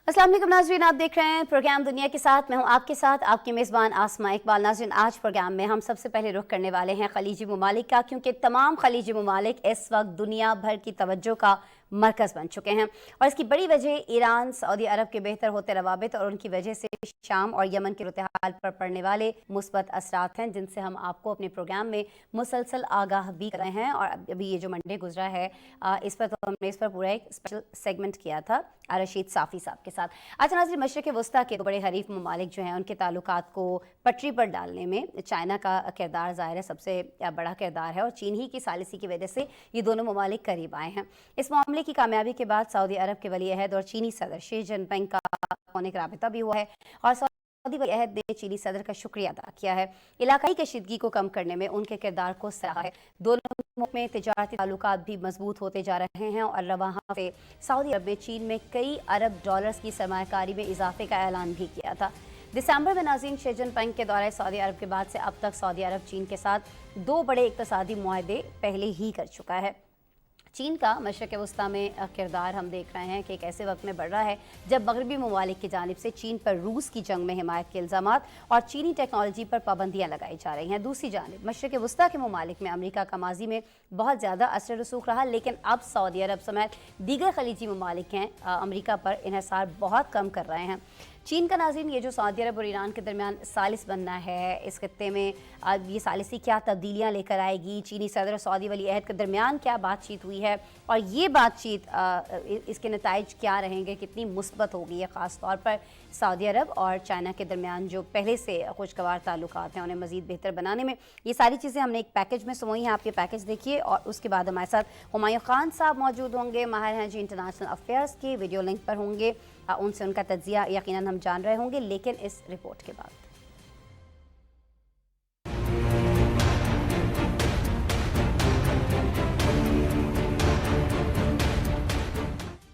अस्सलाम वालेकुम नाज़रीन, आप देख रहे हैं प्रोग्राम दुनिया के साथ। मैं हूं आपके साथ आपकी मेज़बान आसमा इकबाल। नाज़रीन, आज प्रोग्राम में हम सबसे पहले रुख करने वाले हैं खलीजी ममालिक का, क्योंकि तमाम खलीजी ममालिक इस वक्त दुनिया भर की तवज्जो का मरकज़ बन चुके हैं और इसकी बड़ी वजह ईरान, सऊदी अरब के बेहतर होते रवाबित और उनकी वजह से शाम और यमन के सूरत-ए-हाल पर पड़ने वाले मुस्बत असरात हैं, जिनसे हम आपको अपने प्रोग्राम में मुसलसल आगाह भी कर रहे हैं। और अभी ये जो मंडे गुजरा है, इस पर तो हमने इस पर पूरा एक स्पेशल सेगमेंट किया था रशीद साफ़ी साहब के साथ। अच्छा नाज़रीन, मशरिक़ वस्ता के दो बड़े हरीफ ममालिक जो हैं, उनके ताल्लुकात को पटरी पर डालने में चाइना का किरदार ज़ाहिर है सबसे बड़ा किरदार है और चीन ही की सालिसी की वजह से ये दोनों ममालिक करीब आए हैं। इस मामले की कामयाबी के बाद सऊदी अरब के वली अहद और चीनी सदर शी जिनपिंग का फ़ोनिक राबिता भी हुआ है और सऊदी वली अहद ने चीनी सदर का शुक्रिया अदा किया है। इलाकाई कशीदगी को कम करने में उनके किरदार को सराहा है। दोनों मुल्क में तिजारती ताल्लुकात भी मजबूत होते जा रहे हैं और रवां हफ्ते सऊदी अरब ने चीन में कई अरब डॉलर्स की सरमायाकारी में इजाफे का ऐलान भी किया था। दिसंबर में नाज़रीन, शी जिनपिंग के दौरे सऊदी अरब के बाद से अब तक सऊदी अरब चीन के साथ दो बड़े इक़्तिसादी मुआहदे पहले ही कर चुका है। चीन का मशरिक़ वस्ता में किरदार हम देख रहे हैं कि एक ऐसे वक्त में बढ़ रहा है जब मगरबी ममालिक की जानिब से चीन पर रूस की जंग में हिमायत के इल्ज़ामात और चीनी टेक्नोलॉजी पर पाबंदियाँ लगाई जा रही हैं। दूसरी जानिब मशरिक़ वस्ता के ममालिक में अमरीका का माजी में बहुत ज़्यादा असर रसूख रहा, लेकिन अब सऊदी अरब समेत दीगर खलीजी ममालिक हैं अमरीका पर इन्हिसार बहुत कम कर रहे हैं। चीन का नाज़रीन, ये जो सऊदी अरब और ईरान के दरमियान सालिस बनना है, इस खत्ते में अब ये सालिसी क्या तब्दीलियाँ लेकर आएगी, चीनी सदर और सऊदी वली अहद के दरमियान क्या बातचीत हुई है और ये बातचीत इसके नताइज क्या रहेंगे, कितनी मुस्बत होगी है, ख़ास तौर पर सऊदी अरब और चाइना के दरमियान जो पहले से खुशगवार ताल्लुकात हैं उन्हें मज़ीद बेहतर बनाने में। ये सारी चीज़ें हमने एक पैकेज में समोई हैं, आप ये पैकेज देखिए। और उसके बाद हमारे साथ हुमायूं खान साहब मौजूद होंगे, माहिर हैं जी इंटरनेशनल अफेयर्स के, वीडियो लिंक पर होंगे, उनसे उनका तज्जिया यकीनन हम जान रहे होंगे, लेकिन इस रिपोर्ट के बाद।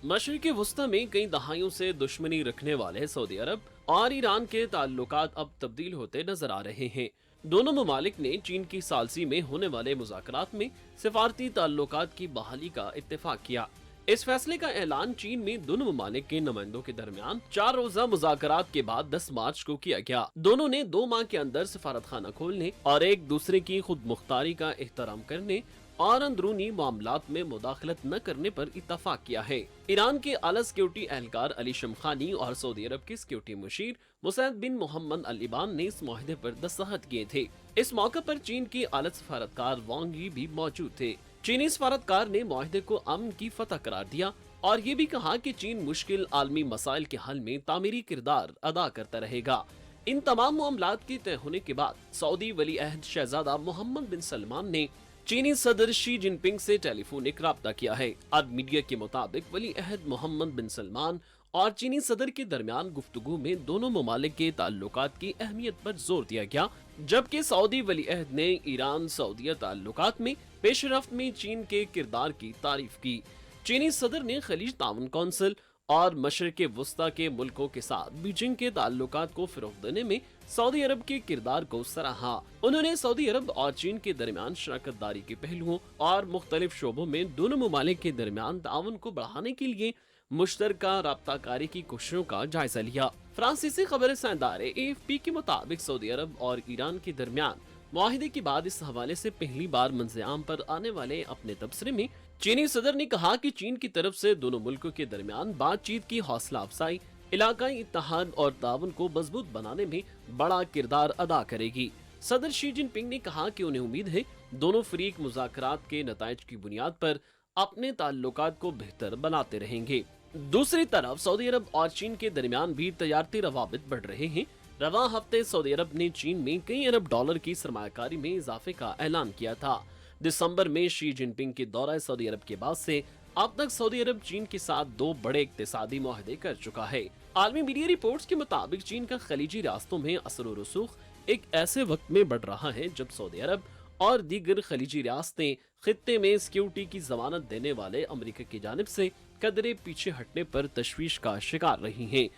मशरिक़ वस्ता में कई दहाइयों से दुश्मनी रखने वाले सऊदी अरब और ईरान के ताल्लुकात अब तब्दील होते नजर आ रहे हैं। दोनों ममालिक ने चीन की सालसी में होने वाले मुज़ाकरात में सिफारती ताल्लुकात की बहाली का इत्तेफाक किया। इस फैसले का ऐलान चीन में दोनों ममालिक के नुमाइंदों के दरमियान 4 रोज़ा मुज़ाकरात के बाद 10 मार्च को किया गया। दोनों ने 2 माह के अंदर सफारत खाना खोलने और एक दूसरे की खुद मुख्तारी का एहतराम करने और अंदरूनी मामलात में मुदाखलत न करने पर इत्तफाक किया है। ईरान के आला सिक्योरिटी एहलकार अली शमखानी और सऊदी अरब के सिक्योरिटी मुशीर मुसैद बिन मोहम्मद अल इबान ने इस मुआहदे पर दस्तखत किए थे। इस मौके पर चीन के आला सफारतकार वांग यी भी मौजूद थे। चीनी सफारतकार ने मुआहदे को अमन की फतह करार दिया और ये भी कहा कि चीन मुश्किल आलमी मसाइल के हल में तामीरी किरदार अदा करता रहेगा। इन तमाम मामलात के तय होने के बाद सऊदी वली अहद शहजादा मोहम्मद बिन सलमान ने चीनी सदर शी जिनपिंग से टेलीफोनिक राब्ता किया है। अरब मीडिया के मुताबिक वली अहद मोहम्मद बिन सलमान और चीनी सदर के दरमियान गुफ्तगू में दोनों ममालिक के ताल्लुकात की अहमियत पर जोर दिया गया, जबकि सऊदी वली अहद ने ईरान सऊदीया ताल्लुकात में पेशरफ्त में चीन के किरदार की तारीफ की। चीनी सदर ने खलीज ताउन कौंसिल और मशरिक़ वस्ता के मुल्कों के साथ बीजिंग के ताल्लुकात को फ़रोग़ देने में सऊदी अरब के किरदार को सराहा। उन्होंने सऊदी अरब और चीन के दरमियान शराकत दारी के पहलुओं और मुख्तलिफ शोबों में दोनों ममालिक के दरमियान ताउन को बढ़ाने के लिए मुश्तरका राब्ताकारी की कोशिशों का जायजा लिया। फ्रांसीसी खबर सेंदार AFP के मुताबिक सऊदी अरब और ईरान के दरमियान मुआहिदे के बाद इस हवाले से पहली बार मंज़र-ए-आम पर आने वाले अपने तबसरे में चीनी सदर ने कहा कि चीन की तरफ से दोनों मुल्कों के दरमियान बातचीत की हौसला अफजाई इलाकाई इत्तेहाद और ताउन को मजबूत बनाने में बड़ा किरदार अदा करेगी। सदर शी जिनपिंग ने कहा कि उन्हें उम्मीद है दोनों फरीक मुज़ाकरात के नताइज की बुनियाद पर अपने ताल्लुकात को बेहतर बनाते रहेंगे। दूसरी तरफ सऊदी अरब और चीन के दरमियान भी तजारती रवाबित बढ़ रहे हैं। रवां हफ्ते सऊदी अरब ने चीन में कई अरब डॉलर की सरमायाकारी में इजाफे का ऐलान किया था। दिसंबर में शी जिनपिंग के दौरा सऊदी अरब के बाद से अब तक सऊदी अरब चीन के साथ 2 बड़े इक्तिसादी मुआहदे कर चुका है। आलमी मीडिया रिपोर्ट्स के मुताबिक चीन का खलीजी रास्तों में असर व रसूख एक ऐसे वक्त में बढ़ रहा है जब सऊदी अरब और दीगर खलीजी रियासतें खित्ते में सिक्योरिटी की जमानत देने वाले अमेरिका की जानिब से कदरे पीछे हटने पर तशवीश का शिकार रही हैं।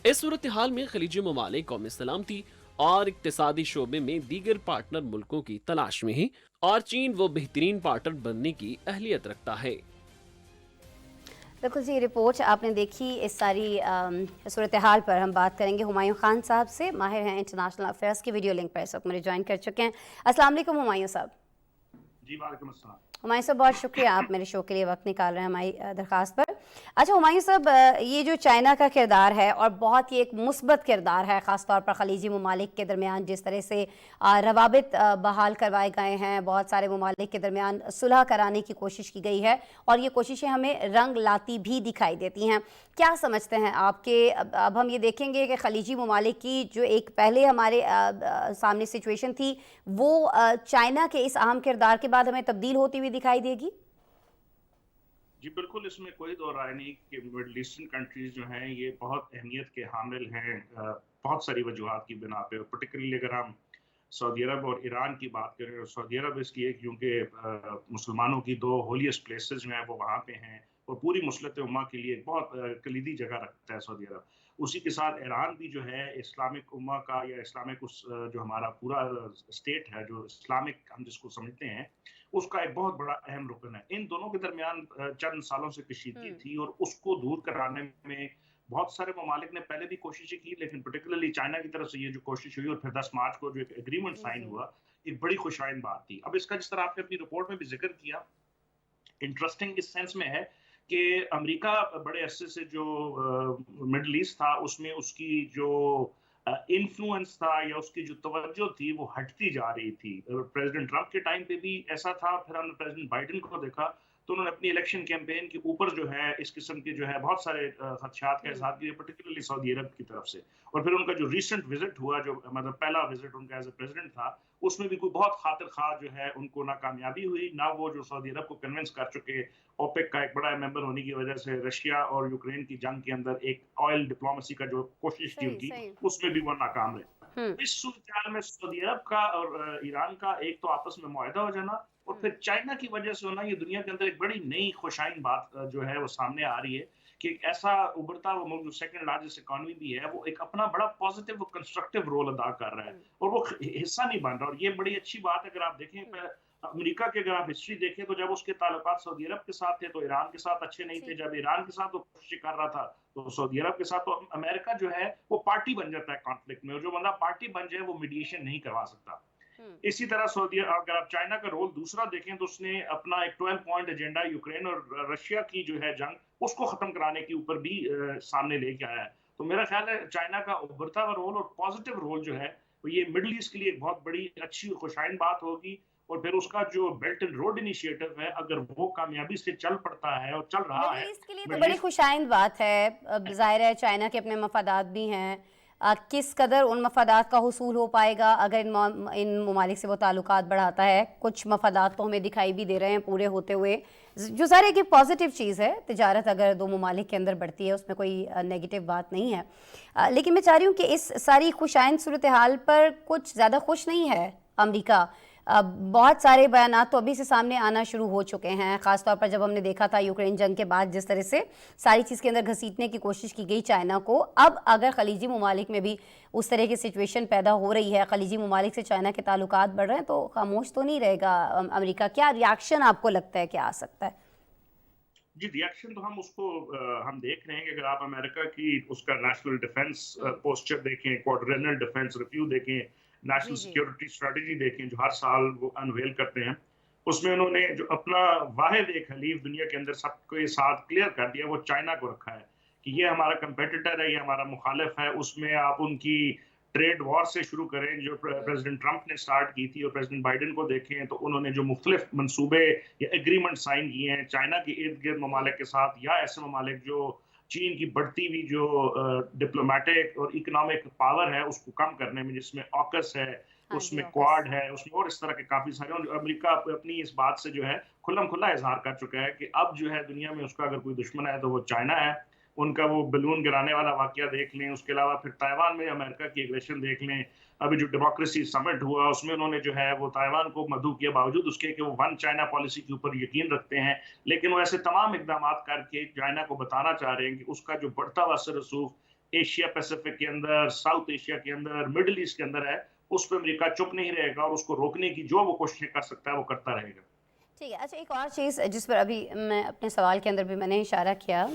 इस सूरत हाल में खलीजी ममालिक कौमी सलामती और इक्तिसादी शोबे में दीगर पार्टनर मुल्कों की तलाश में है और चीन वो बेहतरीन पार्टनर बनने की अहलियत रखता है। बिल्कुल जी, रिपोर्ट आपने देखी। इस सारी सूरत हाल पर हम बात करेंगे हुमायूं खान साहब से, माहिर हैं इंटरनेशनल अफेयर्स की। वीडियो लिंक पर इस वक्त मुझे ज्वाइन कर चुके हैं। अस्सलाम वालेकुम हुमायूं साहब। जी वालेकुम अस्सलाम। हुमायूं साहब, बहुत शुक्रिया आप मेरे शो के लिए वक्त निकाल रहे हैं हमारी दरख्वास्त पर। अच्छा हुमायूं साहब, ये जो चाइना का किरदार है और बहुत ही एक मुस्बत किरदार है, ख़ास तौर पर ख़लीजी ममालिक के दरमियान जिस तरह से रवाबित बहाल करवाए गए हैं, बहुत सारे ममालिक के दरमियान सुलह कराने की कोशिश की गई है और ये कोशिशें हमें रंग लाती भी दिखाई देती हैं। क्या समझते हैं आपके, अब हम ये देखेंगे कि ख़लीजी ममालिक की जो एक पहले हमारे सामने सिचुएशन थी, वो चाइना के इस अहम किरदार के बाद हमें तब्दील होती हुई दिखाई देगी? जी बिल्कुल, इसमें कोई दो राय नहीं कि मिडल ईस्टर्न कंट्रीज जो हैं ये बहुत अहमियत के हामिल हैं बहुत सारी वजूहात की बिना पे। पर्टिकुलरली अगर हम सऊदी अरब और ईरान की बात करें, और सऊदी अरब इसलिए क्योंकि मुसलमानों की दो होलीस्ट प्लेसेस जो हैं वो वहाँ पे हैं और पूरी मुसलत उम्मा के लिए एक बहुत कलीदी जगह रखता है सऊदी अरब। उसी के साथ ईरान भी जो है इस्लामिक उम्मा का या इस्लामिक जो हमारा पूरा स्टेट है, जो इस्लामिक हम जिसको समझते हैं, उसका एक बहुत बड़ा अहम रुकन है। इन दोनों के दरमियान चंद सालों से कशीदगी थी और उसको दूर कराने में बहुत सारे ममालिक ने पहले भी कोशिशें की, लेकिन पर्टिकुलरली चाइना की तरफ से ये जो कोशिश हुई और फिर 10 मार्च को जो एक एग्रीमेंट साइन हुआ, एक बड़ी खुशाइन बात थी। अब इसका जिस तरह आपने अपनी रिपोर्ट में भी जिक्र किया, इंटरेस्टिंग इस सेंस में है कि अमेरिका बड़े अरसे से जो मिडल ईस्ट था उसमें उसकी जो इन्फ्लुएंस था या उसकी जो तवज्जो थी वो हटती जा रही थी। प्रेसिडेंट ट्रंप के टाइम पे भी ऐसा था, फिर हमने प्रेसिडेंट बाइडेन को देखा तो उन्होंने अपनी इलेक्शन कैंपेन के ऊपर जो है इस किस्म के जो है बहुत सारे खदशात का इजहार किया, पर्टिकुलरली सऊदी अरब की तरफ से। और फिर उनका जो रिसेंट विजिट हुआ, जो मतलब पहला विजिट उनका एज ए प्रेसिडेंट था, उसमें भी कोई बहुत खातिर खा जो है उनको ना कामयाबी हुई, ना वो जो सऊदी अरब को कन्विंस कर चुके ओपेक का एक बड़ा मेंबर होने की वजह से रशिया और यूक्रेन की जंग के अंदर एक ऑयल डिप्लोमेसी का जो कोशिश थी उनकी, उसमें भी वो नाकाम रहे। इस सूरत में सऊदी अरब का और ईरान का एक तो आपस में मुआहदा हो जाना और फिर चाइना की वजह से होना, ये दुनिया के अंदर एक बड़ी नई खुशाइन बात जो है वो सामने आ रही है कि एक ऐसा उभरता हुआ मुल्क जो सेकंड लार्जेस्ट इकोनॉमी भी है, वो एक अपना बड़ा पॉजिटिव और कंस्ट्रक्टिव रोल अदा कर रहा है और वो हिस्सा नहीं बन रहा। और ये बड़ी अच्छी बात है। अगर आप देखें अमेरिका के, अगर आप हिस्ट्री देखें तो जब उसके ताल्लुकात सऊदी अरब के साथ थे तो ईरान के साथ अच्छे नहीं थे। जब ईरान के साथ वो कोशिश कर रहा था तो सऊदी अरब के साथ, तो अमेरिका जो है वो पार्टी बन जाता है कॉन्फ्लिक्ट में, और जो बंदा पार्टी बन जाए वो मीडिएशन नहीं करवा सकता। इसी तरह सऊदी, अगर आप चाइना का रोल दूसरा देखें तो उसने अपना एक 12 पॉइंट एजेंडा यूक्रेन और रशिया की जो है जंग, उसको खत्म कराने के ऊपर भी सामने लेके आया है। तो मेरा ख्याल है चाइना का उभरता हुआ रोल और पॉजिटिव रोल जो है वो ये मिडिल ईस्ट के लिए एक बहुत बड़ी अच्छी खुशाइन बात होगी। और फिर उसका जो बेल्ट एंड रोड इनिशिएटिव है, अगर वो कामयाबी से चल पड़ता है और चल रहा है, मिडिल ईस्ट के लिए तो बड़ी खुशाइन बात है। जाहिर है चाइना के अपने मफादात भी हैं। किस कदर उन मफादात का हुसूल हो पाएगा अगर इन ममालिक से वो ताल्लुकात बढ़ाता है। कुछ मफादात तो हमें दिखाई भी दे रहे हैं पूरे होते हुए, जो ज़ाहिर है कि पॉजिटिव चीज़ है। तिजारत अगर दो ममालिक के अंदर बढ़ती है उसमें कोई नेगेटिव बात नहीं है। लेकिन मैं चाह रही हूँ कि इस सारी खुशाइन सूरत हाल पर कुछ ज़्यादा खुश नहीं है अमरीका। बहुत सारे बयानात तो अभी से सामने आना शुरू हो चुके हैं, ख़ासतौर पर जब हमने देखा था यूक्रेन जंग के बाद जिस तरह से सारी चीज़ के अंदर घसीटने की कोशिश की गई चाइना को। अब अगर खलीजी ममालिक में भी उस तरह की सिचुएशन पैदा हो रही है, खलीजी ममालिक से चाइना के ताल्लुकात बढ़ रहे हैं, तो खामोश तो नहीं रहेगा अमेरिका। क्या रिएक्शन आपको लगता है क्या आ सकता है? जी, रिएक्शन तो हम उसको हम देख रहे हैं कि अगर आप अमेरिका की उसका नेशनल डिफेंस पोस्चर देखें, क्वाड्रेनल डिफेंस रिव्यू देखें, नेशनल सिक्योरिटी स्ट्रेटजी देखें जो हर साल वो अनवेल करते हैं, उसमें उन्होंने जो अपना वाहिद एक हलीफ दुनिया के अंदर सबके साथ क्लियर कर दिया, वो चाइना को रखा है कि ये हमारा कंपेटिटर है, ये हमारा मुखालिफ है। उसमें आप उनकी ट्रेड वॉर से शुरू करें जो प्रेसिडेंट ट्रंप ने स्टार्ट की थी, और प्रेसिडेंट बाइडेन को देखें तो उन्होंने जो मुख्तलिफ मंसूबे या एग्रीमेंट साइन किए हैं चाइना के इर्द गिर्द ममालिक के साथ, या ऐसे ममालिक जो चीन की बढ़ती हुई जो डिप्लोमेटिक और इकोनॉमिक पावर है उसको कम करने में, जिसमें ऑकस है, उसमें क्वाड है, उसमें और इस तरह के काफी सारे। और अमेरिका अपनी इस बात से जो है खुल्लम खुल्ला इजहार कर चुका है कि अब जो है दुनिया में उसका अगर कोई दुश्मन है तो वो चाइना है। उनका वो बलून गिराने वाला वाकया देख लें, उसके अलावा फिर ताइवान में अमेरिका की एग्रेशन देख लें। अभी जो डेमोक्रेसी समिट हुआ उसमें उन्होंने जो है वो ताइवान को मदऊ किया, बावजूद उसके कि वो वन चाइना पॉलिसी के ऊपर यकीन रखते हैं, लेकिन वो ऐसे तमाम इकदाम करके चाइना को बताना चाह रहे हैं कि उसका जो बढ़ता हुआ असर रसूख एशिया पैसिफिक के अंदर, साउथ एशिया के अंदर, मिडिल ईस्ट के अंदर है, उस पर अमेरिका चुप नहीं रहेगा और उसको रोकने की जो वो कोशिशें कर सकता है वो करता रहेगा। ठीक है। अच्छा, एक और चीज़ जिस पर अभी मैं अपने सवाल के अंदर भी मैंने इशारा किया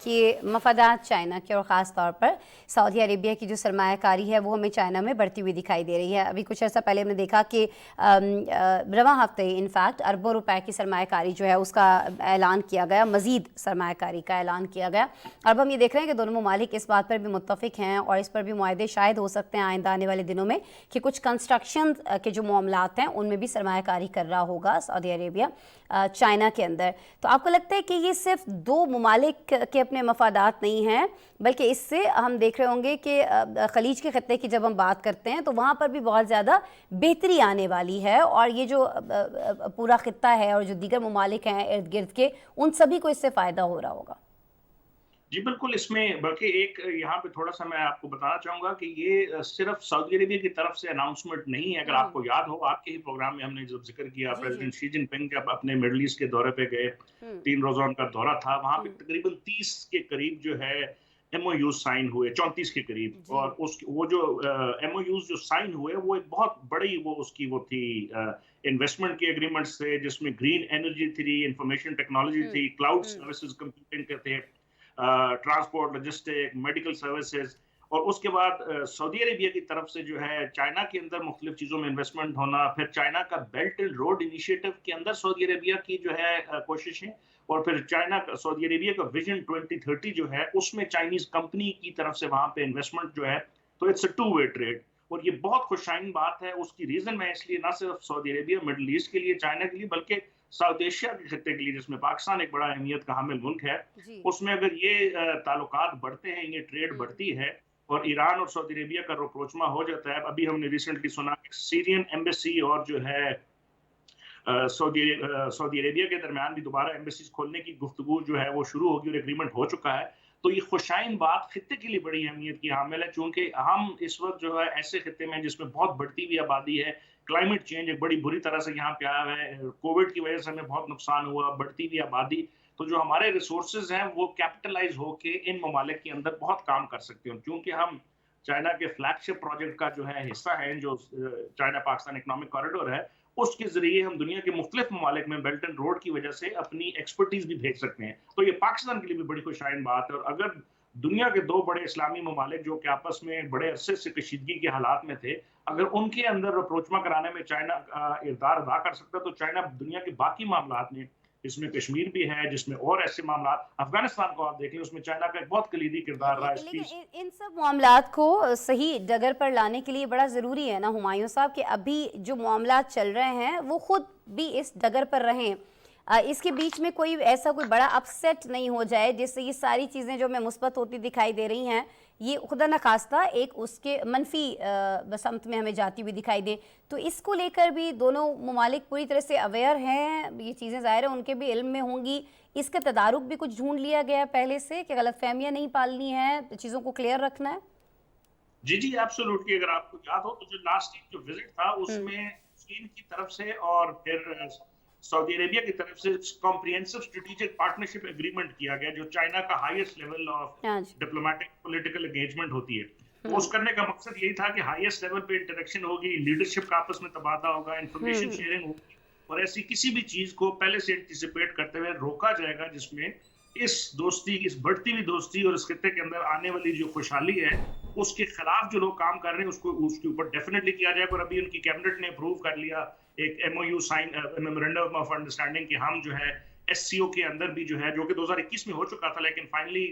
कि मफादात चाइना के और ख़ास तौर पर सऊदी अरेबिया की जो सरमायाकारी है वो हमें चाइना में बढ़ती हुई दिखाई दे रही है। अभी कुछ अर्सा पहले हमने देखा कि रवां हफ्ते इनफैक्ट अरबों रुपए की सरमायाकारी जो है उसका ऐलान किया गया, मज़ीद सरमायाकारी का ऐलान किया गया। अब हम ये देख रहे हैं कि दोनों ममालिक इस बात पर भी मुत्तफ़िक हैं और इस पर भी मुआहदे शायद हो सकते हैं आइंदा आने वाले दिनों में कि कुछ कंस्ट्रक्शन के जो मामलात हैं उनमें भी सरमायाकारी कर रहा होगा सऊदी अरेबिया चाइना के अंदर। तो आपको लगता है कि ये सिर्फ दो ममालिक के अपने मफादात नहीं हैं, बल्कि इससे हम देख रहे होंगे कि खलीज के खत्ते की जब हम बात करते हैं तो वहाँ पर भी बहुत ज़्यादा बेहतरी आने वाली है और ये जो पूरा खत्ता है और जो दीगर ममालिक हैं इर्द गिर्द के, उन सभी को इससे फ़ायदा हो रहा होगा। जी बिल्कुल, इसमें बल्कि एक यहाँ पे थोड़ा सा मैं आपको बताना चाहूँगा कि ये सिर्फ सऊदी अरेबिया की तरफ से अनाउंसमेंट नहीं है। अगर आपको याद हो, आपके ही प्रोग्राम में हमने जब जिक्र किया, प्रेसिडेंट शी जिनपिंग जब अपने मिडल ईस्ट के दौरे पे गए, 3 रोज़ा उनका दौरा था, वहाँ पे तकरीबन 30 के करीब जो है MOU साइन हुए, 34 के करीब। और वो जो MOUs जो साइन हुए वो एक बहुत बड़ी वो थी इन्वेस्टमेंट की एग्रीमेंट्स थे, जिसमें ग्रीन एनर्जी थी, इंफॉर्मेशन टेक्नोलॉजी थी, क्लाउड सर्विसेज कंप्यूटिंग के थे, ट्रांसपोर्ट, लॉजिस्टिक, मेडिकल सर्विसेज। और उसके बाद सऊदी अरेबिया की तरफ से जो है चाइना के अंदर मुख्तलिफ चीज़ों में इन्वेस्टमेंट होना, फिर चाइना का बेल्ट एंड रोड इनिशिएटिव के अंदर सऊदी अरेबिया की जो है कोशिशें, और फिर सऊदी अरेबिया का विजन 2030 जो है उसमें चाइनीज कंपनी की तरफ से वहाँ पे इन्वेस्टमेंट जो है, तो इट्स अ 2-वे ट्रेड। और ये बहुत खुशाइन बात है। उसकी रीज़न मैं इसलिए ना सिर्फ सऊदी अरेबिया, मिडल ईस्ट के लिए, चाइना के लिए, बल्कि साउथ एशिया के खत्ते के लिए, जिसमें पाकिस्तान एक बड़ा अहमियत का हामिल मुल्क है, उसमें अगर ये ताल्लुकात बढ़ते हैं, ये ट्रेड बढ़ती है और ईरान और सऊदी अरेबिया का रोपरोचमा हो जाता है। अभी हमने रिसेंटली सुना सीरियन एम्बेसी और जो है सऊदी अरेबिया के दरमियान भी दोबारा एम्बेसीज खोलने की गुफ्तगू जो है वो शुरू होगी और एग्रीमेंट हो चुका है। तो ये खुशाइन बात खत्ते के लिए बड़ी अहमियत की हामिल है, चूंकि हम इस वक्त जो है ऐसे खत्ते में जिसमें बहुत बढ़ती हुई आबादी है, क्लाइमेट चेंज एक बड़ी बुरी तरह से यहाँ पे आया है, कोविड की वजह से हमें बहुत नुकसान हुआ, बढ़ती हुई आबादी, तो जो हमारे रिसोर्सेज हैं वो कैपिटलाइज होके इन ममालिक के अंदर बहुत काम कर सकते हैं। क्योंकि हम चाइना के फ्लैगशिप प्रोजेक्ट का जो है हिस्सा है, जो चाइना पाकिस्तान इकोनॉमिक कॉरिडोर है, उसके जरिए हम दुनिया के मुख्तलिफ ममालिक में बेल्ट एंड रोड की वजह से अपनी एक्सपर्टीज भी भेज सकते हैं। तो ये पाकिस्तान के लिए भी बड़ी खुशाइन बात है। और अगर दुनिया के 2 बड़े इस्लामी ममालिक जो कि आपस में बड़े अरसे से कशीदगी के हालात में थे, अगर उनके अंदर अप्रोचमा कराने में चाइना किरदार अदा कर सकता, तो चाइना दुनिया के बाकी मामलात में, इसमें कश्मीर भी है, जिसमें और ऐसे मामलात, अफगानिस्तान को आप देख लें, उसमें चाइना का एक बहुत कलीदी किरदार रहा है। लेकिन इन सब मामलात को सही डगर पर लाने के लिए बड़ा ज़रूरी है ना हुमायूं साहब कि अभी जो मामलात चल रहे हैं वो खुद भी इस डगर पर रहें, इसके बीच में कोई ऐसा कोई बड़ा अपसेट नहीं हो जाए जिससे ये सारी चीज़ें जो हमें मुस्बत होती दिखाई दे रही हैं ये खुदा न खास्ता एक उसके मनफी समत में हमें जाती हुई दिखाई दे। तो इसको लेकर भी दोनों ममालिक पूरी तरह से अवेयर हैं, ये चीज़ें ज़ाहिर है उनके भी इल्म में होंगी, इसका तदारुक भी कुछ ढूंढ लिया गया पहले से कि गलतफहमियां नहीं पालनी है, चीज़ों को क्लियर रखना है। जी एब्सोल्युटली। अगर आपको याद हो तो जो लास्ट वीक जो विजिट था उसमें चीन की तरफ से और फिर सऊदी अरेबिया की तरफ से कॉम्प्रिहेंसिव स्ट्रेटेजिक पार्टनरशिप एग्रीमेंट किया गया, जो चाइना का highest level of diplomatic political engagement होती है। तो उस करने का मकसद यही था कि हाईएस्ट लेवल पे इंटरेक्शन होगी, लीडरशिप का आपस में तबादला होगा, इंफॉर्मेशन शेयरिंग होगी और ऐसी किसी भी चीज को पहले से एंटिसिपेट करते हुए रोका जाएगा जिसमें इस दोस्ती, इस बढ़ती हुई दोस्ती और इस खित्ते के अंदर आने वाली जो खुशहाली है उसके खिलाफ जो लोग काम कर रहे हैं उसको उसके ऊपर डेफिनेटली किया जाएगा। और अभी उनकी कैबिनेट ने अप्रूव कर लिया एक MOU sign, memorandum of understanding, कि हम जो है SCO के अंदर भी जो है, जो कि 2021 में हो चुका था, लेकिन फाइनली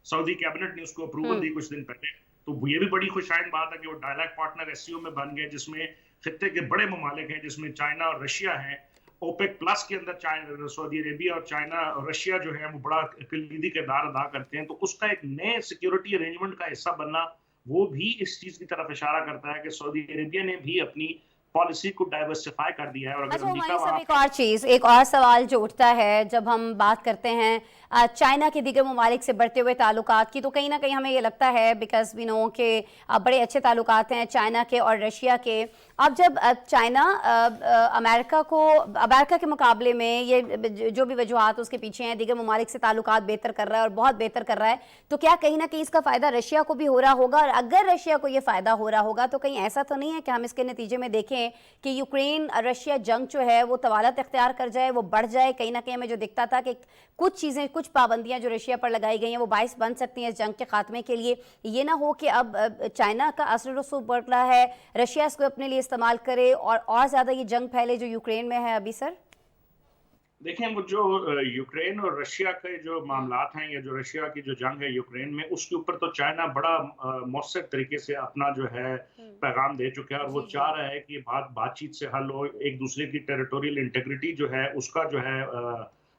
सऊदी कैबिनेट ने उसको अप्रूवल दी कुछ दिन पहले। तो ये भी बड़ी खुशाइन बात है कि वो डायलॉग पार्टनर SCO में बन गए, जिसमें खित्ते के बड़े ममालिक हैं, जिसमें चाइना और रशिया हैं। ओपेक प्लस के अंदर सऊदी अरेबिया और चाइना और रशिया जो है वो बड़ा कलीदी किरदार अदा करते हैं। तो उसका एक नए सिक्योरिटी अरेंजमेंट का हिस्सा बनना वो भी इस चीज की तरफ इशारा करता है कि सऊदी अरेबिया ने भी अपनी पॉलिसी को डाइवर्सिफाई कर दिया है। और अगर एक और चीज़, एक और सवाल जो उठता है जब हम बात करते हैं चाइना के दीगर ममालिक से बढ़ते हुए ताल्लुकात की, तो कहीं ना कहीं हमें ये लगता है बिकॉज वी नो के बड़े अच्छे ताल्लुकात हैं चाइना के और रशिया के। अब जब चाइना अमेरिका के मुकाबले में ये जो भी वजूहात उसके पीछे हैं, दीगर ममालिक से ताल्लुकात बेहतर कर रहा है और बहुत बेहतर कर रहा है, तो क्या कहीं ना कहीं इसका फ़ायदा रशिया को भी हो रहा होगा? और अगर रशिया को ये फ़ायदा हो रहा होगा तो कहीं ऐसा तो नहीं है कि हम इसके नतीजे में देखें हैं कि यूक्रेन रशिया जंग जो है वो तवालत इख्तियार कर जाए, वो बढ़ जाए? कहीं ना कहीं हमें जो दिखता था कि कुछ चीज़ें, कुछ पाबंदियां जो रशिया पर लगाई गई हैं वो बाइस बन सकती हैं इस जंग के खात्मे के लिए। ये ना हो कि अब चाइना का असर रसूख बढ़ रहा है, रशिया इसको अपने लिए इस्तेमाल करे और ज़्यादा ये जंग फैले जो यूक्रेन में है अभी। सर देखें, वो जो यूक्रेन और रशिया के जो मामलात हैं, या जो रशिया की जो जंग है यूक्रेन में, उसके ऊपर तो चाइना बड़ा मौसर तरीके से अपना जो है पैगाम दे चुका है, और वो चाह रहा है कि ये बातचीत से हल हो, एक दूसरे की टेरिटोरियल इंटीग्रिटी जो है उसका जो है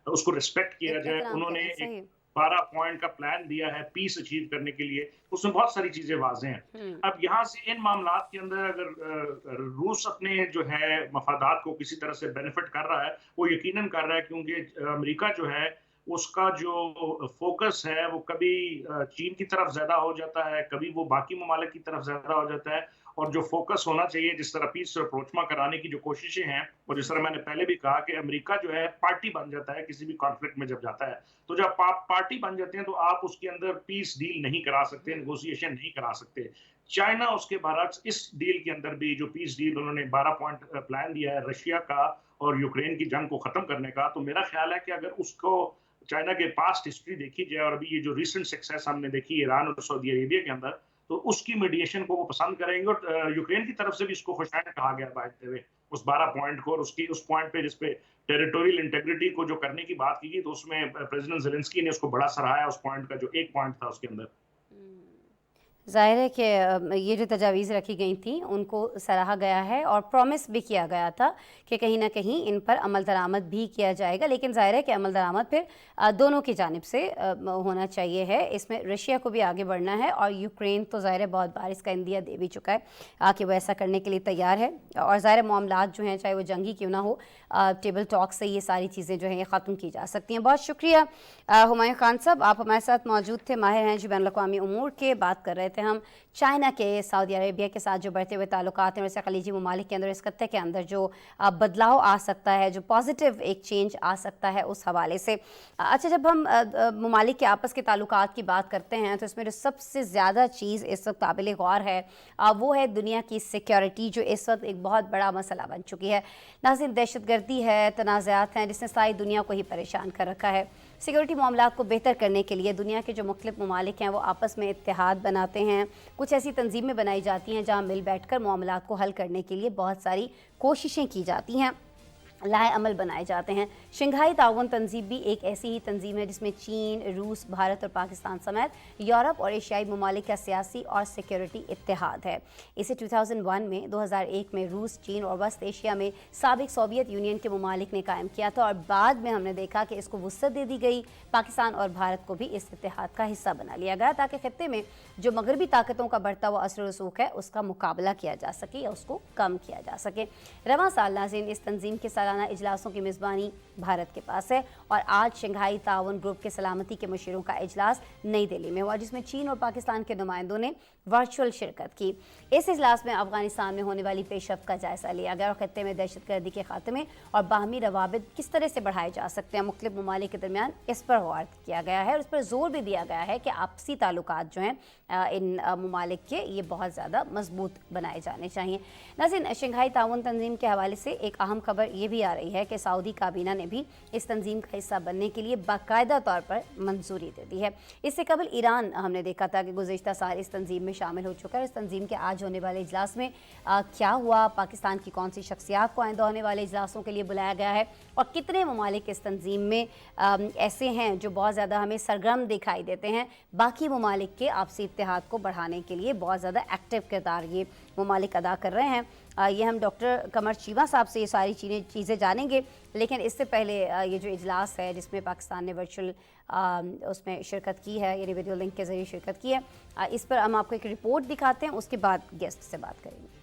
उसको रिस्पेक्ट किया जाए। उन्होंने एक 12 पॉइंट का प्लान दिया है पीस अचीव करने के लिए, उसमें बहुत सारी चीजें वाज़ेह हैं। अब यहाँ से इन मामलात के अंदर अगर रूस अपने जो है मफादात को किसी तरह से बेनिफिट कर रहा है, वो यकीनन कर रहा है, क्योंकि अमेरिका जो है उसका जो फोकस है वो कभी चीन की तरफ ज्यादा हो जाता है, कभी वो बाकी ममालिक की तरफ ज्यादा हो जाता है, और जो फोकस होना चाहिए, जिस तरह पीस अप्रोचमा कराने की जो कोशिशें हैं, और जिस तरह मैंने पहले भी कहा कि अमेरिका जो है पार्टी बन जाता है किसी भी कॉन्फ्लिक्ट में जब जाता है, तो जब आप पार्टी बन जाते हैं तो आप उसके अंदर पीस डील नहीं करा सकते, नेगोशिएशन नहीं करा सकते। चाइना उसके बरक्स इस डील के अंदर भी जो पीस डील उन्होंने 12 पॉइंट प्लान दिया है रशिया का और यूक्रेन की जंग को खत्म करने का, तो मेरा ख्याल है कि अगर उसको चाइना के पास्ट हिस्ट्री देखी जाए और अभी ये जो रिसेंट सक्सेस हमने देखी ईरान और सऊदी अरेबिया के अंदर, तो उसकी मीडिएशन को वो पसंद करेंगे। और यूक्रेन की तरफ से भी इसको खुशाइन कहा गया बांटते हुए उस 12 पॉइंट को, और उसकी उस पॉइंट पे जिसपे टेरिटोरियल इंटेग्रिटी को जो करने की बात की गई, तो उसमें प्रेसिडेंट ज़ेलेंस्की ने उसको बड़ा सराहाया, उस पॉइंट का जो एक पॉइंट था उसके अंदर। ज़ाहिर है कि ये जो तजावीज़ रखी गई थी उनको सराहा गया है और प्रॉमिस भी किया गया था कि कहीं ना कहीं इन पर अमल दरामद भी किया जाएगा, लेकिन ज़ाहिर है कि अमल दरामद फिर दोनों की जानिब से होना चाहिए है। इसमें रशिया को भी आगे बढ़ना है और यूक्रेन तो ज़ाहिर है बहुत बार इसका इंदिया दे भी चुका है कि वो ऐसा करने के लिए तैयार है। और ज़ाहिर मामलात जो हैं चाहे वो जंगी क्यों ना हो, टेबल टॉक से ये सारी चीज़ें जो हैं ये ख़त्म की जा सकती हैं। बहुत शुक्रिया हुमायूं खान साहब, आप हमारे साथ मौजूद थे, माहिर हैं जी बैनुल अक़वामी उमूर के। बात कर रहे थे हम चाइना के सऊदी अरेबिया के साथ जो बढ़ते हुए ताल्लुकात हैं, वैसे खलीजी ममालिक के अंदर, इस खत्ते के अंदर जो बदलाव आ सकता है, जो पॉजिटिव एक चेंज आ सकता है उस हवाले से। अच्छा, जब हम ममालिक के आपस के ताल्लुकात की बात करते हैं तो इसमें जो सबसे ज़्यादा चीज़ इस वक्त काबिल गौर है वो है दुनिया की सिक्योरिटी, जो इस वक्त एक बहुत बड़ा मसला बन चुकी है। नाज़रीन, दहशतगर्दी है, तनाज़ात हैं जिसने सारी दुनिया को ही परेशान कर रखा है। सिक्योरिटी मामलात को बेहतर करने के लिए दुनिया के जो मुख्तलिफ ममालिक हैं वो आपस में इत्तेहाद बनाते हैं, कुछ ऐसी तंजीमें बनाई जाती हैं जहाँ मिल बैठ कर मामलात को हल करने के लिए बहुत सारी कोशिशें की जाती हैं, लाए अमल बनाए जाते हैं। शंघाई ताउन तंजीम भी एक ऐसी ही तंजीम है जिसमें चीन, रूस, भारत और पाकिस्तान समेत यूरोप और एशियाई ममालिक का सियासी और सिक्योरिटी इत्तेहाद है। इसे 2001 में 2001 में रूस, चीन और वस्त एशिया में साबिक सोवियत यूनियन के ममालिक ने कायम किया था, और बाद में हमने देखा कि इसको वुसअत दे दी गई, पाकिस्तान और भारत को भी इस इत्तेहाद का हिस्सा बना लिया गया ताकि खत्ते में जो मगरबी ताकतों का बढ़ता हुआ असर रसूख है उसका मुकाबला किया जा सके या उसको कम किया जा सके। रवां साल नाज़रीन इस तंजीम के सालाना इजलासों की मेज़बानी भारत के पास है, और आज शंघाई ताउन ग्रुप के सलामती के मुशीरों का इजलास नई दिल्ली में हुआ जिसमें चीन और पाकिस्तान के नुमाइंदों ने वर्चुअल शिरकत की। इस इजलास में अफगानिस्तान में होने वाली पेशरफ्त का जायजा लिया गया और खत्ते में दहशतगर्दी के खात्मे और बाहमी रवाबित किस तरह से बढ़ाए जा सकते हैं मुख्तलिफ ममालिक के दरमियान, इस पर गौर किया गया है और इस पर जोर भी दिया गया है कि आपसी ताल्लुकात जो हैं इन ममालिक के ये बहुत ज़्यादा मजबूत बनाए जाने चाहिए। नाज़रीन, शंघाई ताउन तंजीम के हवाले से एक अहम खबर ये भी आ रही है कि सऊदी काबीना ने भी इस तंजीम का हिस्सा बनने के लिए बाकायदा तौर पर मंजूरी दे दी है। इससे कबल ईरान हमने देखा था कि गुज़िश्ता साल इस तंजीम में शामिल हो चुका है। इस तंजीम के आज होने वाले इजलास में क्या हुआ, पाकिस्तान की कौन सी शख्सियात को आइंदा होने वाले इजलासों के लिए बुलाया गया है और कितने ममालिक इस तंजीम में ऐसे हैं जो बहुत ज़्यादा हमें सरगर्म दिखाई देते हैं, बाकी ममालिक के आपसी इत्तेहाद को बढ़ाने के लिए बहुत ज़्यादा एक्टिव किरदार ये ममालिक अदा कर रहे हैं। ये हम डॉक्टर कमर चीमा साहब से ये सारी चीज़ें जानेंगे, लेकिन इससे पहले ये जो इजलास है जिसमें पाकिस्तान ने वर्चुअल उसमें शिरकत की है, यानी वीडियो लिंक के ज़रिए शिरकत की है, इस पर हम आपको एक रिपोर्ट दिखाते हैं, उसके बाद गेस्ट से बात करेंगे।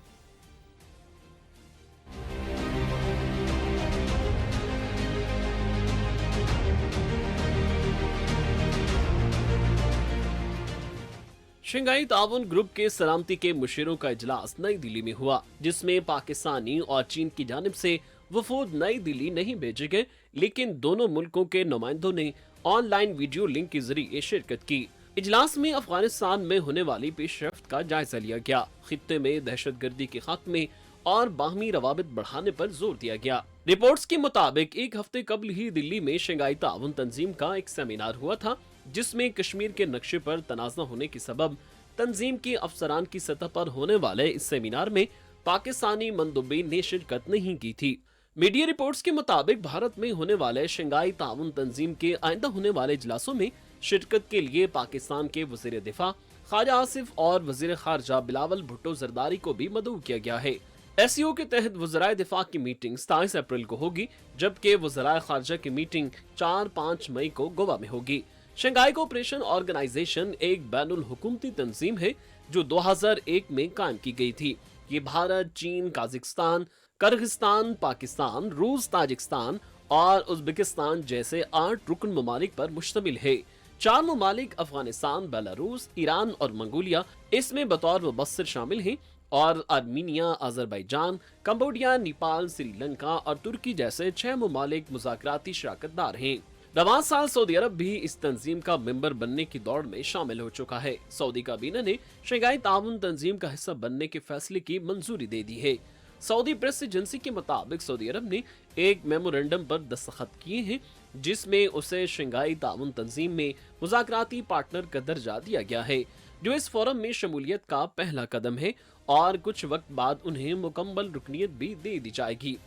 शंघाई ताउन ग्रुप के सलामती के मुशीरों का इजलास नई दिल्ली में हुआ जिसमें पाकिस्तानी और चीन की जानिब से वफूद नई दिल्ली नहीं भेजे गए, लेकिन दोनों मुल्कों के नुमाइंदों ने ऑनलाइन वीडियो लिंक के जरिए शिरकत की। इजलास में अफगानिस्तान में होने वाली पेशरफ्त का जायजा लिया गया, खित्ते में दहशतगर्दी के खात्मे और बाहमी रवाबित बढ़ाने पर जोर दिया गया। रिपोर्ट्स के मुताबिक एक हफ्ते कबल ही दिल्ली में शंघाई ताउन तंजीम का एक सेमिनार हुआ था, जिसमें कश्मीर के नक्शे पर तनाज़ा होने के सबब तंजीम के अफसरान की सतह पर होने वाले इस सेमिनार में पाकिस्तानी मंदुबीन ने शिरकत नहीं की थी। मीडिया रिपोर्ट्स के मुताबिक भारत में होने वाले शंघाई ताउन तंजीम के आइंदा होने वाले इजलासों में शिरकत के लिए पाकिस्तान के वज़ीर दिफा ख्वाजा आसिफ और वज़ीर खारजा बिलावल भुट्टो जरदारी को भी मदऊ किया गया है। एससीओ के तहत वज़राए दिफा की मीटिंग 27 अप्रैल को होगी, जबकि वज़राए खारजा की मीटिंग 4-5 मई को गोवा में होगी। शंघाई कोऑपरेशन ऑर्गेनाइजेशन एक बैनुल हुकूमती तंजीम है जो 2001 में कायम की गई थी। ये भारत, चीन, काजाकिस्तान, किर्गिस्तान, पाकिस्तान, रूस, ताजिकिस्तान और उज्बेकिस्तान जैसे 8 रुकन ममालिक पर मुश्तमिल है। 4 ममालिक अफगानिस्तान, बेलारूस, ईरान और मंगोलिया इसमें बतौर मुबस्सिर शामिल हैं और Armenia, Azerbaijan, Cambodia, Nepal, Sri Lanka और तुर्की जैसे 6 ममालिक मुज़ाकराती शराकतदार हैं। रवां साल सऊदी अरब भी इस तंजीम का मेंबर बनने की दौड़ में शामिल हो चुका है। सऊदी काबीना ने शंघाई ताउन तंजीम का हिस्सा बनने के फैसले की मंजूरी दे दी है। सऊदी प्रेस एजेंसी के मुताबिक सऊदी अरब ने एक मेमोरेंडम पर दस्तखत किए हैं, जिसमें उसे शंघाई ताउन तंजीम में मुज़ाकराती पार्टनर का दर्जा दिया गया है, जो इस फोरम में शमूलियत का पहला कदम है और कुछ वक्त बाद उन्हें मुकम्मल रुकनीत भी दे दी जाएगी।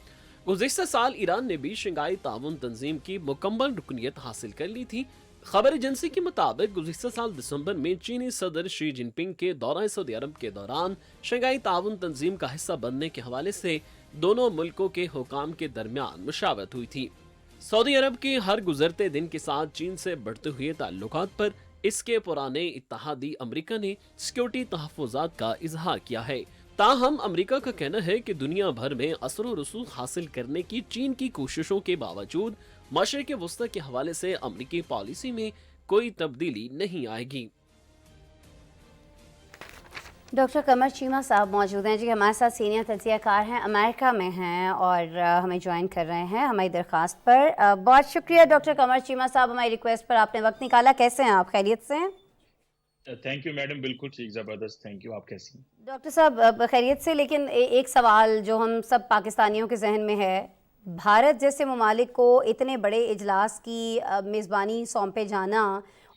गुज़िश्ता साल ईरान ने भी शंघाई ताउन तंजीम की मुकम्मल रुकनीत हासिल कर ली थी। खबर एजेंसी के मुताबिक गुज़िश्ता साल दिसंबर में चीनी सदर शी जिनपिंग के दौरा सऊदी अरब के दौरान शंघाई ताउन तंजीम का हिस्सा बनने के हवाले से दोनों मुल्कों के हुकाम के दरमियान मुशावरत हुई थी। सऊदी अरब के हर गुजरते दिन के साथ चीन से बढ़ते हुए ताल्लुकात पर इसके पुराने इत्तेहादी अमेरिका ने सिक्योरिटी तहफ़्फ़ुज़ात का इजहार किया है। ताहम अमेरिका का कहना है कि दुनिया भर में असर व रसूख हासिल करने की चीन की कोशिशों के बावजूद मशरिक़ वस्ता के हवाले से अमेरिकी पॉलिसी में कोई तब्दीली नहीं आएगी। डॉक्टर कमर चीमा साहब मौजूद हैं जी, हमारे साथ सीनियर तज्ज़ियाकार हैं, अमेरिका में हैं और हमें ज्वाइन कर रहे हैं हमारी दरख्वास्त पर। बहुत शुक्रिया डॉक्टर कमर चीमा साहब, हमारी रिक्वेस्ट पर आपने वक्त निकाला। कैसे हैं आप, खैरियत से हैं? थैंक यू मैडम, बिल्कुल ठीक, ज़बरदस्त, थैंक यू। आप कैसी हैं? डॉक्टर साहब खैरियत से, लेकिन एक सवाल जो हम सब पाकिस्तानियों के जहन में है, भारत जैसे ममालिक को इतने बड़े इजलास की मेज़बानी सौंपे जाना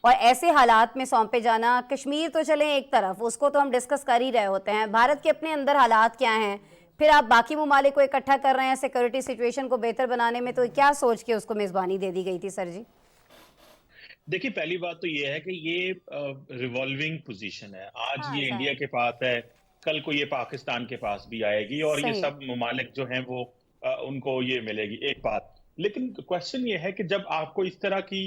और ऐसे हालात में सौंपे जाना, कश्मीर तो चलें एक तरफ, उसको तो हम डिस्कस कर ही रहे होते हैं, भारत के अपने अंदर हालात क्या हैं, फिर आप बाकी ममालिक को इकट्ठा कर रहे हैं सिक्योरिटी सिचुएशन को बेहतर बनाने में, तो क्या सोच के उसको मेज़बानी दे दी गई थी सर जी? देखिए, पहली बात तो ये है कि ये रिवॉल्विंग पोजीशन है। आज ये इंडिया के पास है, कल को ये पाकिस्तान के पास भी आएगी और ये सब ममालिक जो हैं वो उनको ये मिलेगी, एक बात। लेकिन क्वेश्चन ये है कि जब आपको इस तरह की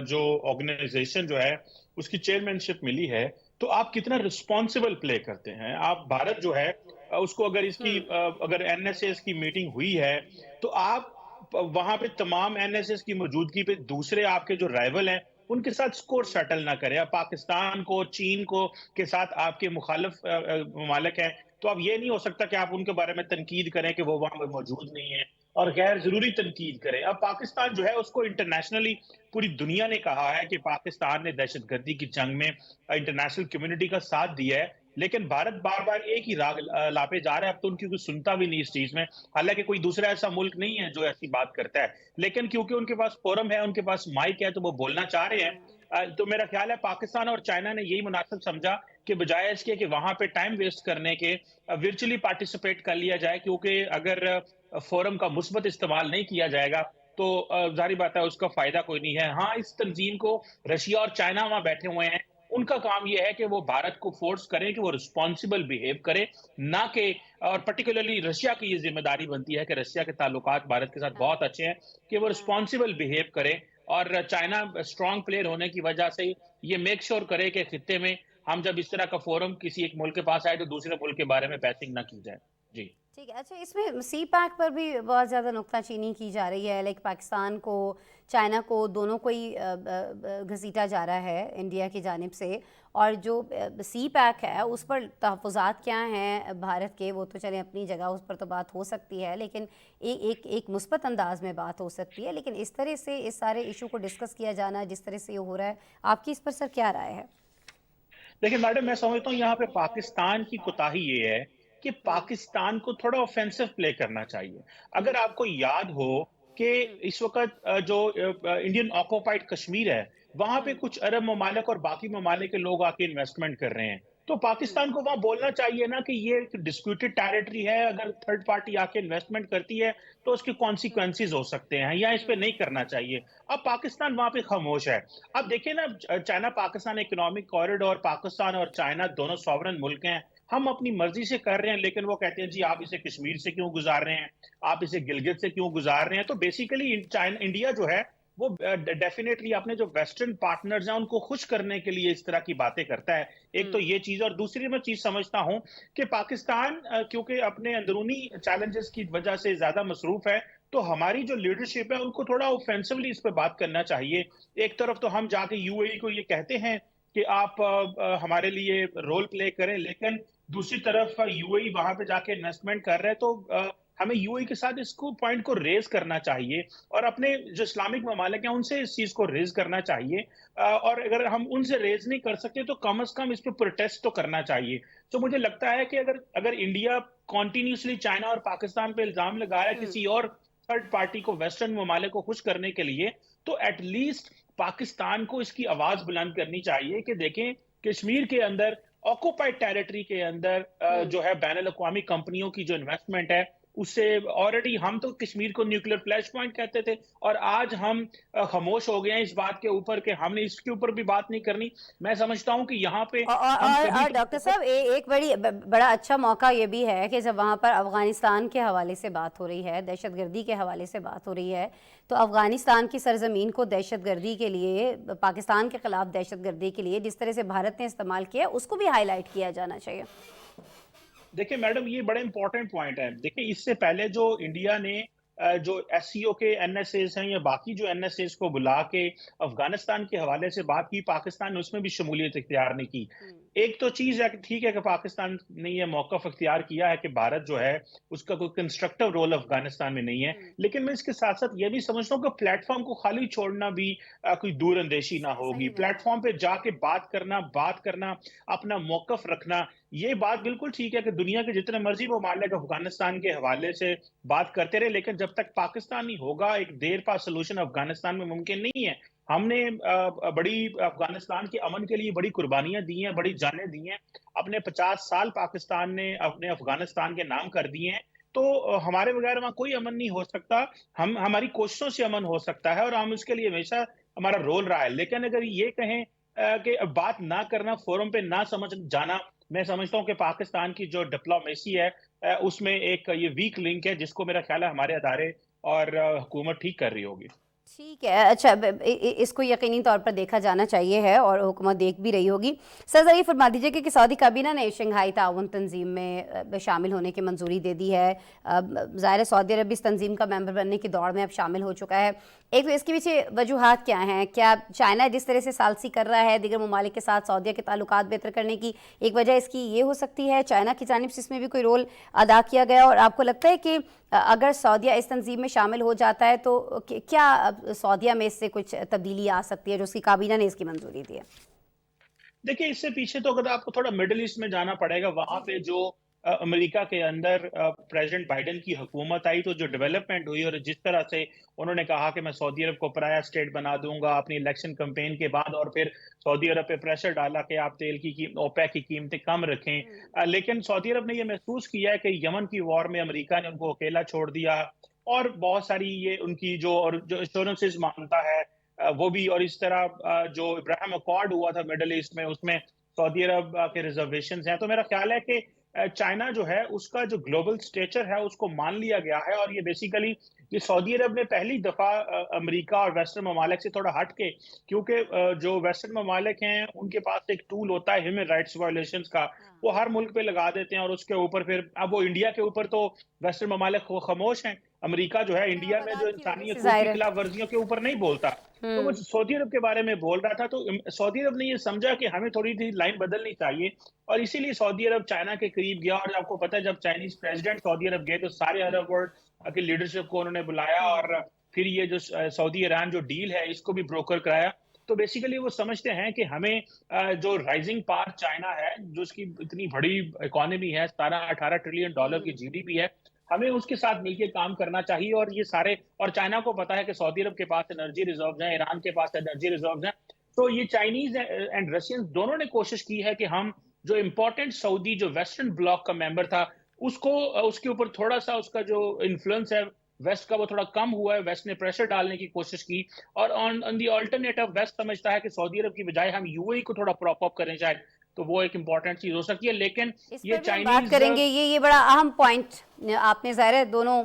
जो ऑर्गेनाइजेशन जो है उसकी चेयरमैनशिप मिली है, तो आप कितना रिस्पॉन्सिबल प्ले करते हैं। आप भारत जो है उसको अगर इसकी अगर एनएसएस की मीटिंग हुई है तो आप वहां पे तमाम एनएसएस की मौजूदगी पे दूसरे आपके जो राइवल हैं उनके साथ स्कोर सेटल ना करें। अब पाकिस्तान को, चीन को के साथ आपके मुखालिफ ममालिक हैं, तो अब ये नहीं हो सकता कि आप उनके बारे में तनकीद करें कि वो वहां मौजूद नहीं है और गैर जरूरी तनकीद करें। अब पाकिस्तान जो है उसको इंटरनेशनली पूरी दुनिया ने कहा है कि पाकिस्तान ने दहशतगर्दी की जंग में इंटरनेशनल कम्युनिटी का साथ दिया है, लेकिन भारत बार बार एक ही राग लापे जा रहा है। अब तो उनकी कोई सुनता भी नहीं इस चीज में, हालांकि कोई दूसरा ऐसा मुल्क नहीं है जो ऐसी बात करता है, लेकिन क्योंकि उनके पास फोरम है, उनके पास माइक है, तो वो बोलना चाह रहे हैं। तो मेरा ख्याल है पाकिस्तान और चाइना ने यही मुनासिब समझा कि बजाय इसके कि वहां पे टाइम वेस्ट करने के वर्चुअली पार्टिसिपेट कर लिया जाए, क्योंकि अगर फोरम का मुस्बत इस्तेमाल नहीं किया जाएगा तो जाहिर बात है उसका फायदा कोई नहीं है। हाँ, इस तंजीम को रशिया और चाइना वहां बैठे हुए हैं, उनका काम यह है कि वो भारत को फोर्स करें कि वो रिस्पॉन्सिबल बिहेव करे, ना कि, और पर्टिकुलरली रशिया की ये जिम्मेदारी बनती है कि रशिया के ताल्लुकात भारत के साथ बहुत अच्छे हैं, कि वो रिस्पॉन्सिबल बिहेव करे और चाइना स्ट्रॉन्ग प्लेयर होने की वजह से ये मेक श्योर करे कि खित्ते में हम जब इस तरह का फोरम किसी एक मुल्क के पास आए तो दूसरे मुल्क के बारे में बैसिंग ना की जाए। जी ठीक है। अच्छा, इसमें सी पैक पर भी बहुत ज़्यादा नुक्ताचीनी की जा रही है, लाइक पाकिस्तान को, चाइना को, दोनों को ही घसीटा जा रहा है इंडिया की जानिब से, और जो सी पैक है उस पर तहफ़्फ़ुज़ात क्या हैं भारत के, वो तो चलें अपनी जगह, उस पर तो बात हो सकती है, लेकिन एक मुस्बत अंदाज में बात हो सकती है, लेकिन इस तरह से इस सारे इशू को डिस्कस किया जाना जिस तरह से ये हो रहा है, आपकी इस पर सर क्या राय है? देखिए मैडम, मैं समझता हूँ यहाँ पे पाकिस्तान की कोताही ये है کہ پاکستان کو تھوڑا آفینسو پلے کرنا چاہیے. اگر آپ کو یاد ہو کہ اس وقت جو انڈین آکوپائڈ کشمیر ہے وہاں پہ کچھ عرب ممالک اور باقی ممالک کے لوگ آ کے انویسٹمنٹ کر رہے ہیں, تو پاکستان کو وہاں بولنا چاہیے نا کہ یہ ایک ڈسپیوٹڈ ٹیریٹری ہے, اگر تھرڈ پارٹی آ کے انویسٹمنٹ کرتی ہے تو اس کے کانسیکوینسز ہو سکتے ہیں, یا اس پہ نہیں کرنا چاہیے. اب پاکستان وہاں پہ خاموش ہے. اب دیکھیں نا, China Pakistan economic corridor, Pakistan اور چائنا دونوں سوورن ملک ہیں, ہم اپنی مرضی سے کر رہے ہیں, لیکن وہ کہتے ہیں جی آپ اسے کشمیر سے کیوں گزار رہے ہیں, آپ اسے گلگت سے کیوں گزار رہے ہیں. تو بیسیکلی انڈیا جو ہے وہ ڈیفینیٹلی اپنے جو ویسٹرن پارٹنرز ہیں ان کو خوش کرنے کے لیے اس طرح کی باتیں کرتا ہے. ایک تو یہ چیز, اور دوسری میں چیز سمجھتا ہوں کہ پاکستان کیونکہ اپنے اندرونی چیلنجز کی وجہ سے زیادہ مصروف ہے, تو ہماری جو لیڈرشپ ہے ان کو تھوڑا اوفینسولی اس پہ بات کرنا چاہیے. ایک طرف تو ہم جا کے یو اے ای کو یہ کہتے ہیں کہ آپ ہمارے لیے رول پلے کریں, لیکن دوسری طرف یو اے ای وہاں پہ جا کے انویسٹمنٹ کر رہے, تو ہمیں یو اے کے ساتھ اس کو پوائنٹ کو ریز کرنا چاہیے, اور اپنے جو اسلامک ممالک ہیں ان سے اس چیز کو ریز کرنا چاہیے. اور اگر ہم ان سے ریز نہیں کر سکتے تو کم از کم اس پہ پروٹیسٹ تو کرنا چاہیے. تو مجھے لگتا ہے کہ اگر انڈیا کنٹینیوسلی چائنا اور پاکستان پہ الزام لگایا کسی اور تھرڈ پارٹی کو, ویسٹرن ممالک کو خوش کرنے کے لیے, تو ایٹ لیسٹ پاکستان کو اس کی آواز بلند کرنی چاہیے کہ دیکھیں کشمیر کے اندر آکوپائڈ ٹیریٹری کے اندر جو ہے بین الاقوامی کمپنیوں کی جو انویسٹمنٹ ہے اس سے آلریڈی, ہم تو کشمیر کو نیوکلیر فلیش پوائنٹ کہتے تھے, اور آج ہم خاموش ہو گئے ہیں اس بات کے اوپر کہ ہم نے اس کے اوپر بھی بات نہیں کرنی. میں سمجھتا ہوں کہ یہاں پہ اور ڈاکٹر صاحب ایک بڑا اچھا موقع یہ بھی ہے کہ جب وہاں پر افغانستان کے حوالے سے بات ہو رہی ہے, دہشت گردی کے حوالے سے بات ہو رہی ہے, تو افغانستان کی سرزمین کو دہشت گردی کے لیے, پاکستان کے خلاف دہشت گردی کے لیے جس طرح سے بھارت نے استعمال کیا اس کو بھی ہائی لائٹ کیا جانا چاہیے. دیکھیں میڈم, یہ بڑا امپورٹنٹ پوائنٹ ہے. دیکھیں اس سے پہلے جو انڈیا نے جو ایس سی او کے این ایس ایز ہیں یا باقی جو این ایس ایز کو بلا کے افغانستان کے حوالے سے بات کی, پاکستان نے اس میں بھی شمولیت اختیار نہیں کی. ایک تو چیز ہے کہ ٹھیک ہے کہ پاکستان نے یہ موقف اختیار کیا ہے کہ بھارت جو ہے اس کا کوئی کنسٹرکٹیو رول افغانستان میں نہیں ہے, لیکن میں اس کے ساتھ ساتھ یہ بھی سمجھتا ہوں کہ پلیٹ فارم کو خالی چھوڑنا بھی کوئی دور اندیشی نہ ہوگی. پلیٹ فارم پہ جا کے بات کرنا, اپنا موقف رکھنا, یہ بات بالکل ٹھیک ہے کہ دنیا کے جتنے مرضی ممالک افغانستان کے حوالے سے بات کرتے رہے, لیکن جب تک پاکستان نہیں ہوگا ایک دیر پا سلوشن افغانستان میں ممکن نہیں ہے. ہم نے بڑی افغانستان کے امن کے لیے بڑی قربانیاں دی ہیں, بڑی جانیں دی ہیں, اپنے 50 سال پاکستان نے اپنے افغانستان کے نام کر دیے ہیں, تو ہمارے بغیر وہاں کوئی امن نہیں ہو سکتا. ہماری کوششوں سے امن ہو سکتا ہے اور ہم اس کے لیے ہمیشہ ہمارا رول رہا ہے. لیکن اگر یہ کہیں کہ بات نہ کرنا, فورم پہ نہ سمجھ جانا, میں سمجھتا ہوں کہ پاکستان کی جو ڈپلومیسی ہے اس میں ایک یہ ویک لنک ہے جس کو میرا خیال ہے ہمارے ادارے اور حکومت ٹھیک کر رہی ہوگی. ٹھیک ہے, اچھا اس کو یقینی طور پر دیکھا جانا چاہیے ہے اور حکومت دیکھ بھی رہی ہوگی. سر ذرا یہ فرما دیجیے کہ سعودی کابینہ نے شنگھائی تعاون تنظیم میں شامل ہونے کی منظوری دے دی ہے. ظاہر سعودی عرب اس تنظیم کا ممبر بننے کی دوڑ میں اب شامل ہو چکا ہے. ایک تو اس کے پیچھے وجوہات کیا ہیں؟ کیا چائنا جس طرح سے ثالثی کر رہا ہے دیگر ممالک کے ساتھ سعودیہ کے تعلقات بہتر کرنے کی, ایک وجہ اس کی یہ ہو سکتی ہے چائنا کی جانب سے اس میں بھی کوئی رول ادا کیا گیا؟ اور آپ کو لگتا ہے کہ اگر سعودیہ اس تنظیم میں شامل ہو جاتا ہے تو کیا سعودیہ میں اس سے کچھ تبدیلی آ سکتی ہے جو اس کی کابینہ نے اس کی منظوری دی ہے؟ دیکھیں اس سے پیچھے تو اگر آپ کو تھوڑا مڈل ایسٹ میں جانا پڑے گا, وہاں پہ جو امریکہ کے اندر پریزیڈنٹ بائیڈن کی حکومت آئی تو جو ڈیولپمنٹ ہوئی اور جس طرح سے انہوں نے کہا کہ میں سعودی عرب کو پرایا اسٹیٹ بنا دوں گا اپنی الیکشن کمپین کے بعد, اور پھر سعودی عرب پہ پریشر ڈالا کہ آپ تیل کی اوپیک کی قیمتیں کم رکھیں, لیکن سعودی عرب نے یہ محسوس کیا ہے کہ یمن کی وار میں امریکہ نے ان کو اکیلا چھوڑ دیا, اور بہت ساری یہ ان کی جو ایشورنسز مانگتا ہے وہ بھی, اور اس طرح جو ابراہیم اکارڈ ہوا تھا مڈل ایسٹ میں اس میں سعودی عرب کے ریزرویشنز ہیں. تو میرا خیال ہے کہ چائنا جو ہے اس کا جو گلوبل سٹیچر ہے اس کو مان لیا گیا ہے, اور یہ بیسیکلی یہ سعودی عرب نے پہلی دفعہ امریکہ اور ویسٹرن ممالک سے تھوڑا ہٹ کے, کیونکہ جو ویسٹرن ممالک ہیں ان کے پاس ایک ٹول ہوتا ہے ہیومن رائٹس وائلیشنز کا, وہ ہر ملک پہ لگا دیتے ہیں, اور اس کے اوپر پھر اب وہ انڈیا کے اوپر تو ویسٹرن ممالک خاموش ہیں, امریکہ جو ہے انڈیا میں جو انسانی حقوق کی خلاف ورزیوں کے اوپر نہیں بولتا, تو وہ سعودی عرب کے بارے میں بول رہا تھا. تو سعودی عرب نے یہ سمجھا کہ ہمیں تھوڑی سی لائن بدلنی چاہیے, اور اسی لیے سعودی عرب چائنا کے قریب گیا. اور آپ کو پتہ ہے جب چائنیز پریزیڈنٹ سعودی عرب گئے تو سارے عرب ورلڈ کی لیڈرشپ کو انہوں نے بلایا, اور پھر یہ جو سعودی ایران جو ڈیل ہے اس کو بھی بروکر کرایا. तो बेसिकली वो समझते हैं कि हमें जो राइजिंग पावर चाइना है, जो उसकी इतनी बड़ी इकोनॉमी है, 17-18 ट्रिलियन डॉलर की जीडीपी है, हमें उसके साथ मिलकर काम करना चाहिए। और ये सारे, और चाइना को पता है कि सऊदी अरब के पास एनर्जी रिजर्व्स हैं, ईरान के पास एनर्जी रिजर्व्स हैं, तो ये चाइनीज एंड रशियंस दोनों ने कोशिश की है कि हम जो इम्पोर्टेंट सऊदी, जो वेस्टर्न ब्लॉक का मेंबर था, उसको उसके ऊपर थोड़ा सा उसका जो इन्फ्लुएंस है वेस्ट का वो थोड़ा कम हुआ है। वेस्ट ने प्रेशर डालने की कोशिश की, और ऑन दी अल्टरनेटिव वेस्ट समझता है कि सऊदी अरब की बजाय हम यूएई को थोड़ा प्रॉप अप करें शायद, तो वो एक इम्पोर्टेंट चीज हो सकती है। लेकिन ये चाइनीज बात करेंगे, ये बड़ा अहम पॉइंट आपने, ज़ाहिर है दोनों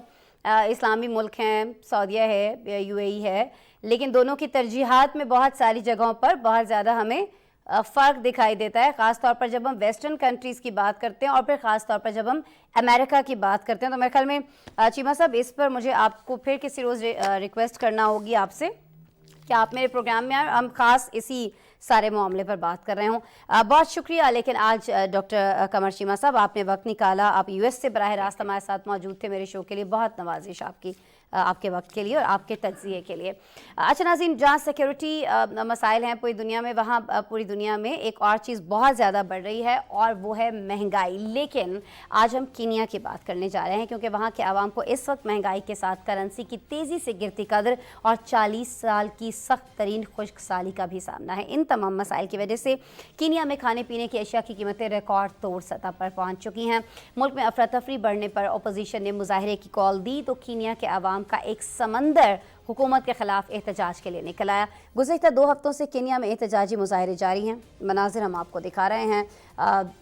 इस्लामी मुल्क हैं, सऊदीया है, यूएई है, लेकिन दोनों की तरजीहात में बहुत सारी जगहों पर बहुत ज़्यादा हमें फ़र्क दिखाई देता है, ख़ास तौर पर जब हम वेस्टर्न कंट्रीज़ की बात करते हैं और फिर ख़ास तौर पर जब हम अमेरिका की बात करते हैं। तो मेरे ख्याल में चीमा साहब, इस पर मुझे आपको फिर किसी रोज़ रिक्वेस्ट करना होगी आपसे कि आप मेरे प्रोग्राम में आए, हम ख़ास इसी सारे मामले पर बात कर रहे हूँ। बहुत शुक्रिया। लेकिन आज डॉक्टर कमर चीमा साहब, आपने वक्त निकाला, आप यूएस से बराह रास्त हमारे साथ मौजूद थे मेरे शो के लिए, बहुत नवाजिश आपकी, आपके वक्त के लिए और आपके तज्ज़िये के लिए। अच्छा नाज़रीन, जहाँ सिक्योरिटी मसाइल हैं पूरी दुनिया में, वहाँ पूरी दुनिया में एक और चीज़ बहुत ज़्यादा बढ़ रही है और वो है महंगाई। लेकिन आज हम कीनिया की बात करने जा रहे हैं, क्योंकि वहाँ के आवाम को इस वक्त महंगाई के साथ करेंसी की तेज़ी से गिरती कदर और 40 साल की सख्त तरीन खुश्क साली का भी सामना है। इन तमाम मसाइल की वजह से कीनिया में खाने पीने की अशिया की कीमतें रिकॉर्ड तोड़ सतह पर पहुँच चुकी हैं। मुल्क में अफरा तफरी बढ़ने पर अपोजिशन ने मुजाहरे की कॉल दी तो कीनिया के आवाम का एक समंदर हुकूमत के खिलाफ एहतजाज के लिए निकल आया। गुज़िश्ता 2 हफ्तों से कीनिया में एहतजाजी मुजाहरे जारी हैं। मनाजिर हम आपको दिखा रहे हैं,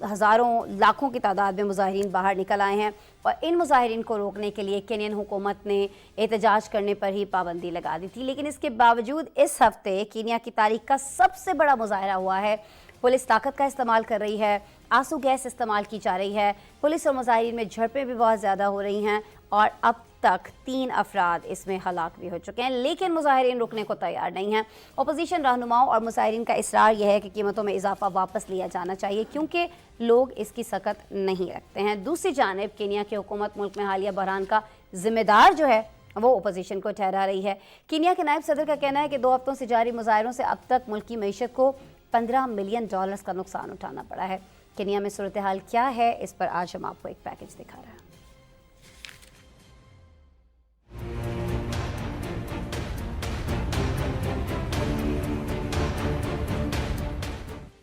हज़ारों लाखों की तादाद में मुजाहिरीन बाहर निकल आए हैं और इन मुजाहिरीन को रोकने के लिए केनियन हुकूमत ने एहतजाज करने पर ही पाबंदी लगा दी थी। लेकिन इसके बावजूद इस हफ्ते कीनिया की तारीख का सबसे बड़ा मुजाहरा हुआ है। पुलिस ताकत का इस्तेमाल कर रही है, आंसू गैस इस्तेमाल की जा रही है, पुलिस और मुजाहिरीन में झड़पें भी बहुत ज़्यादा हो रही हैं और अब तक 3 अफराद इसमें हलाक भी हो चुके हैं। लेकिन मुजाहिरीन रुकने को तैयार नहीं हैं। अपोजिशन रहनुमाओं और मुजाहिरीन का इसरार यह है कि कीमतों में इजाफा वापस लिया जाना चाहिए, क्योंकि लोग इसकी सकत नहीं रखते हैं। दूसरी जानिब कीनिया की हुकूमत मुल्क में हालिया बहरान का जिम्मेदार जो है वो अपोजिशन को ठहरा रही है। कीनिया के नायब सदर का कहना है कि 2 हफ्तों से जारी मुजाहरों से अब तक मुल्क की मईशत को $15 मिलियन का नुकसान उठाना पड़ा है। कीनिया में सूरत हाल क्या है, इस पर आज हम आपको एक पैकेज दिखा रहे हैं।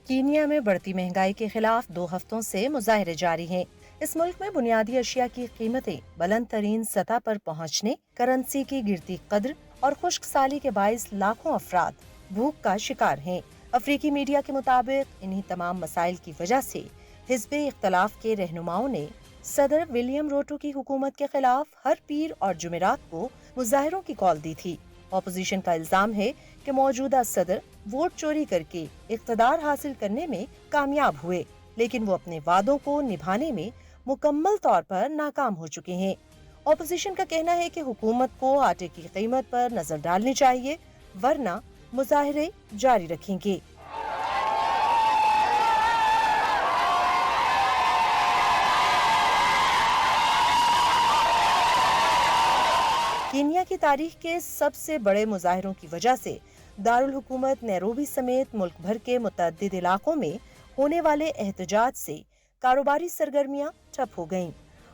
कीनिया में बढ़ती महंगाई के खिलाफ 2 हफ्तों से मुजाहरे जारी हैं। इस मुल्क में बुनियादी अशिया की कीमतें बुलंद तरीन सतह पर पहुँचने, करेंसी की गिरती कद्र और खुश्क साली के बाइस लाखों अफराद भूख का शिकार हैं। अफ्रीकी मीडिया के मुताबिक इन्हीं तमाम मसाइल की वजह से हिज़्ब इख्तलाफ के रहनुमाओं ने सदर विलियम रूटो की हुकूमत के खिलाफ हर पीर और जुमेरात को मुजाहरों की कॉल दी थी। अपोजिशन का इल्जाम है कि मौजूदा सदर वोट चोरी करके इख्तदार हासिल करने में कामयाब हुए, लेकिन वो अपने वादों को निभाने में मुकम्मल तौर पर नाकाम हो चुके हैं। अपोजिशन का कहना है कि हुकूमत को आटे की कीमत पर नजर डालनी चाहिए, वरना मुजाहरे जारी रखेंगे। कीनिया की तारीख के सबसे बड़े मुजाहरों की वजह से दारुल हुकूमत नैरोबी समेत मुल्क भर के मुतअद्दिद इलाकों में होने वाले एहतजाज से कारोबारी सरगर्मियां ठप हो गईं।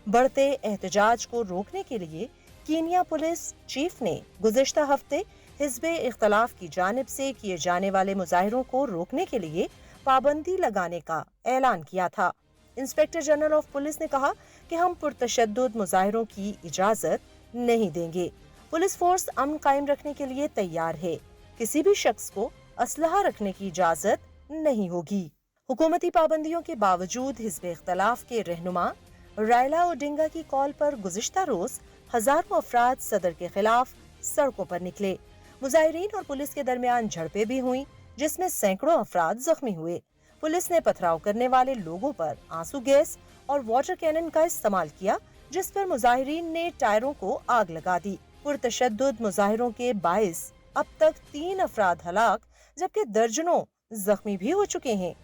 बढ़ते एहतजाज को रोकने के लिए कीनिया पुलिस चीफ ने गुज़िश्ता हफ्ते हिज़्ब इख्तलाफ की जानिब से किए जाने वाले मुजाहरों को रोकने के लिए पाबंदी लगाने का ऐलान किया था। इंस्पेक्टर जनरल ऑफ पुलिस ने कहा कि हम पुरतशद्दुद मुजाहरों की इजाजत नहीं देंगे। पुलिस फोर्स अमन कायम रखने के लिए तैयार है। किसी भी शख्स को असलहा रखने की इजाजत नहीं होगी। हुकूमती पाबंदियों के बावजूद हिज़्ब इख्तलाफ के रहनुमा रायला ओडिंगा की कॉल पर गुज़िश्ता रोज हजारों अफराद सदर के खिलाफ सड़कों पर निकले। मुजाहिरीन और पुलिस के दरमियान झड़पें भी हुई, जिसमें सैकड़ों अफराद जख्मी हुए। पुलिस ने पथराव करने वाले लोगों पर आंसू गैस और वाटर कैनन का इस्तेमाल किया, जिस पर मुजाहिरीन ने टायरों को आग लगा दी। पुरतशद्दुद मुजाहिरों के बाइस अब तक 3 अफराद हलाक जबकि दर्जनों जख्मी भी हो चुके हैं।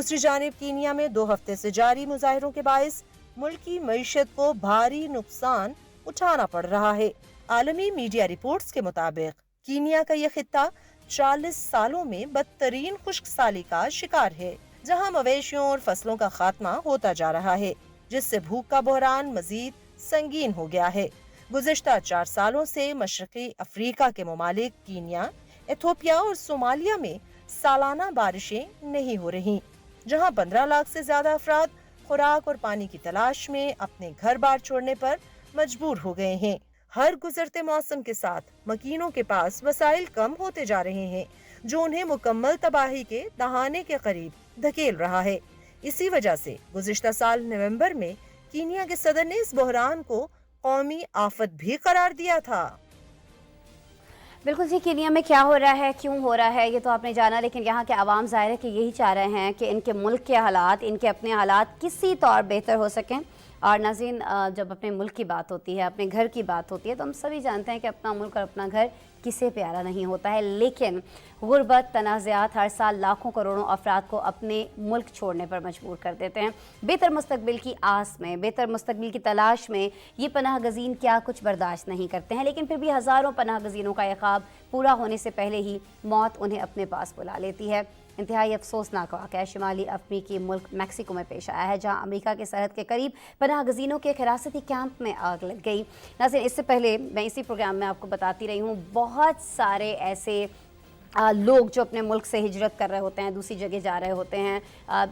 دوسری جانب کینیا میں 2 ہفتے سے جاری مظاہروں کے باعث ملک کی معیشت کو بھاری نقصان اٹھانا پڑ رہا ہے۔ عالمی میڈیا رپورٹس کے مطابق کینیا کا یہ خطہ 40 سالوں میں بدترین خشک سالی کا شکار ہے، جہاں مویشیوں اور فصلوں کا خاتمہ ہوتا جا رہا ہے، جس سے بھوک کا بحران مزید سنگین ہو گیا ہے۔ گزشتہ 4 سالوں سے مشرقی افریقہ کے ممالک کینیا، ایتھوپیا اور صومالیہ میں سالانہ بارشیں نہیں ہو رہی، جہاں 15 لاکھ سے زیادہ افراد خوراک اور پانی کی تلاش میں اپنے گھر بار چھوڑنے پر مجبور ہو گئے ہیں۔ ہر گزرتے موسم کے ساتھ مکینوں کے پاس وسائل کم ہوتے جا رہے ہیں، جو انہیں مکمل تباہی کے دہانے کے قریب دھکیل رہا ہے۔ اسی وجہ سے گزشتہ سال نومبر میں کینیا کے صدر نے اس بحران کو قومی آفت بھی قرار دیا تھا۔ بالکل جی، کینیا میں کیا ہو رہا ہے، کیوں ہو رہا ہے، یہ تو آپ نے جانا، لیکن یہاں کے عوام ظاہر ہے کہ یہی چاہ رہے ہیں کہ ان کے ملک کے حالات، ان کے اپنے حالات کسی طور بہتر ہو سکیں۔ اور ناظرین، جب اپنے ملک کی بات ہوتی ہے، اپنے گھر کی بات ہوتی ہے، تو ہم سبھی جانتے ہیں کہ اپنا ملک اور اپنا گھر کسے پیارا نہیں ہوتا ہے، لیکن غربت، تنازعات ہر سال لاکھوں کروڑوں افراد کو اپنے ملک چھوڑنے پر مجبور کر دیتے ہیں۔ بہتر مستقبل کی آس میں، بہتر مستقبل کی تلاش میں یہ پناہ گزین کیا کچھ برداشت نہیں کرتے ہیں، لیکن پھر بھی ہزاروں پناہ گزینوں کا یہ خواب پورا ہونے سے پہلے ہی موت انہیں اپنے پاس بلا لیتی ہے۔ انتہائی افسوسناک واقعہ شمالی افریقی ملک میکسیکو میں پیش آیا ہے، جہاں امریکہ کے سرحد کے قریب پناہ گزینوں کے ایک حراستی کیمپ میں آگ لگ گئی۔ ناظرین، اس سے پہلے میں اسی پروگرام میں آپ کو بتاتی رہی ہوں، بہت سارے ایسے لوگ جو اپنے ملک سے ہجرت کر رہے ہوتے ہیں، دوسری جگہ جا رہے ہوتے ہیں،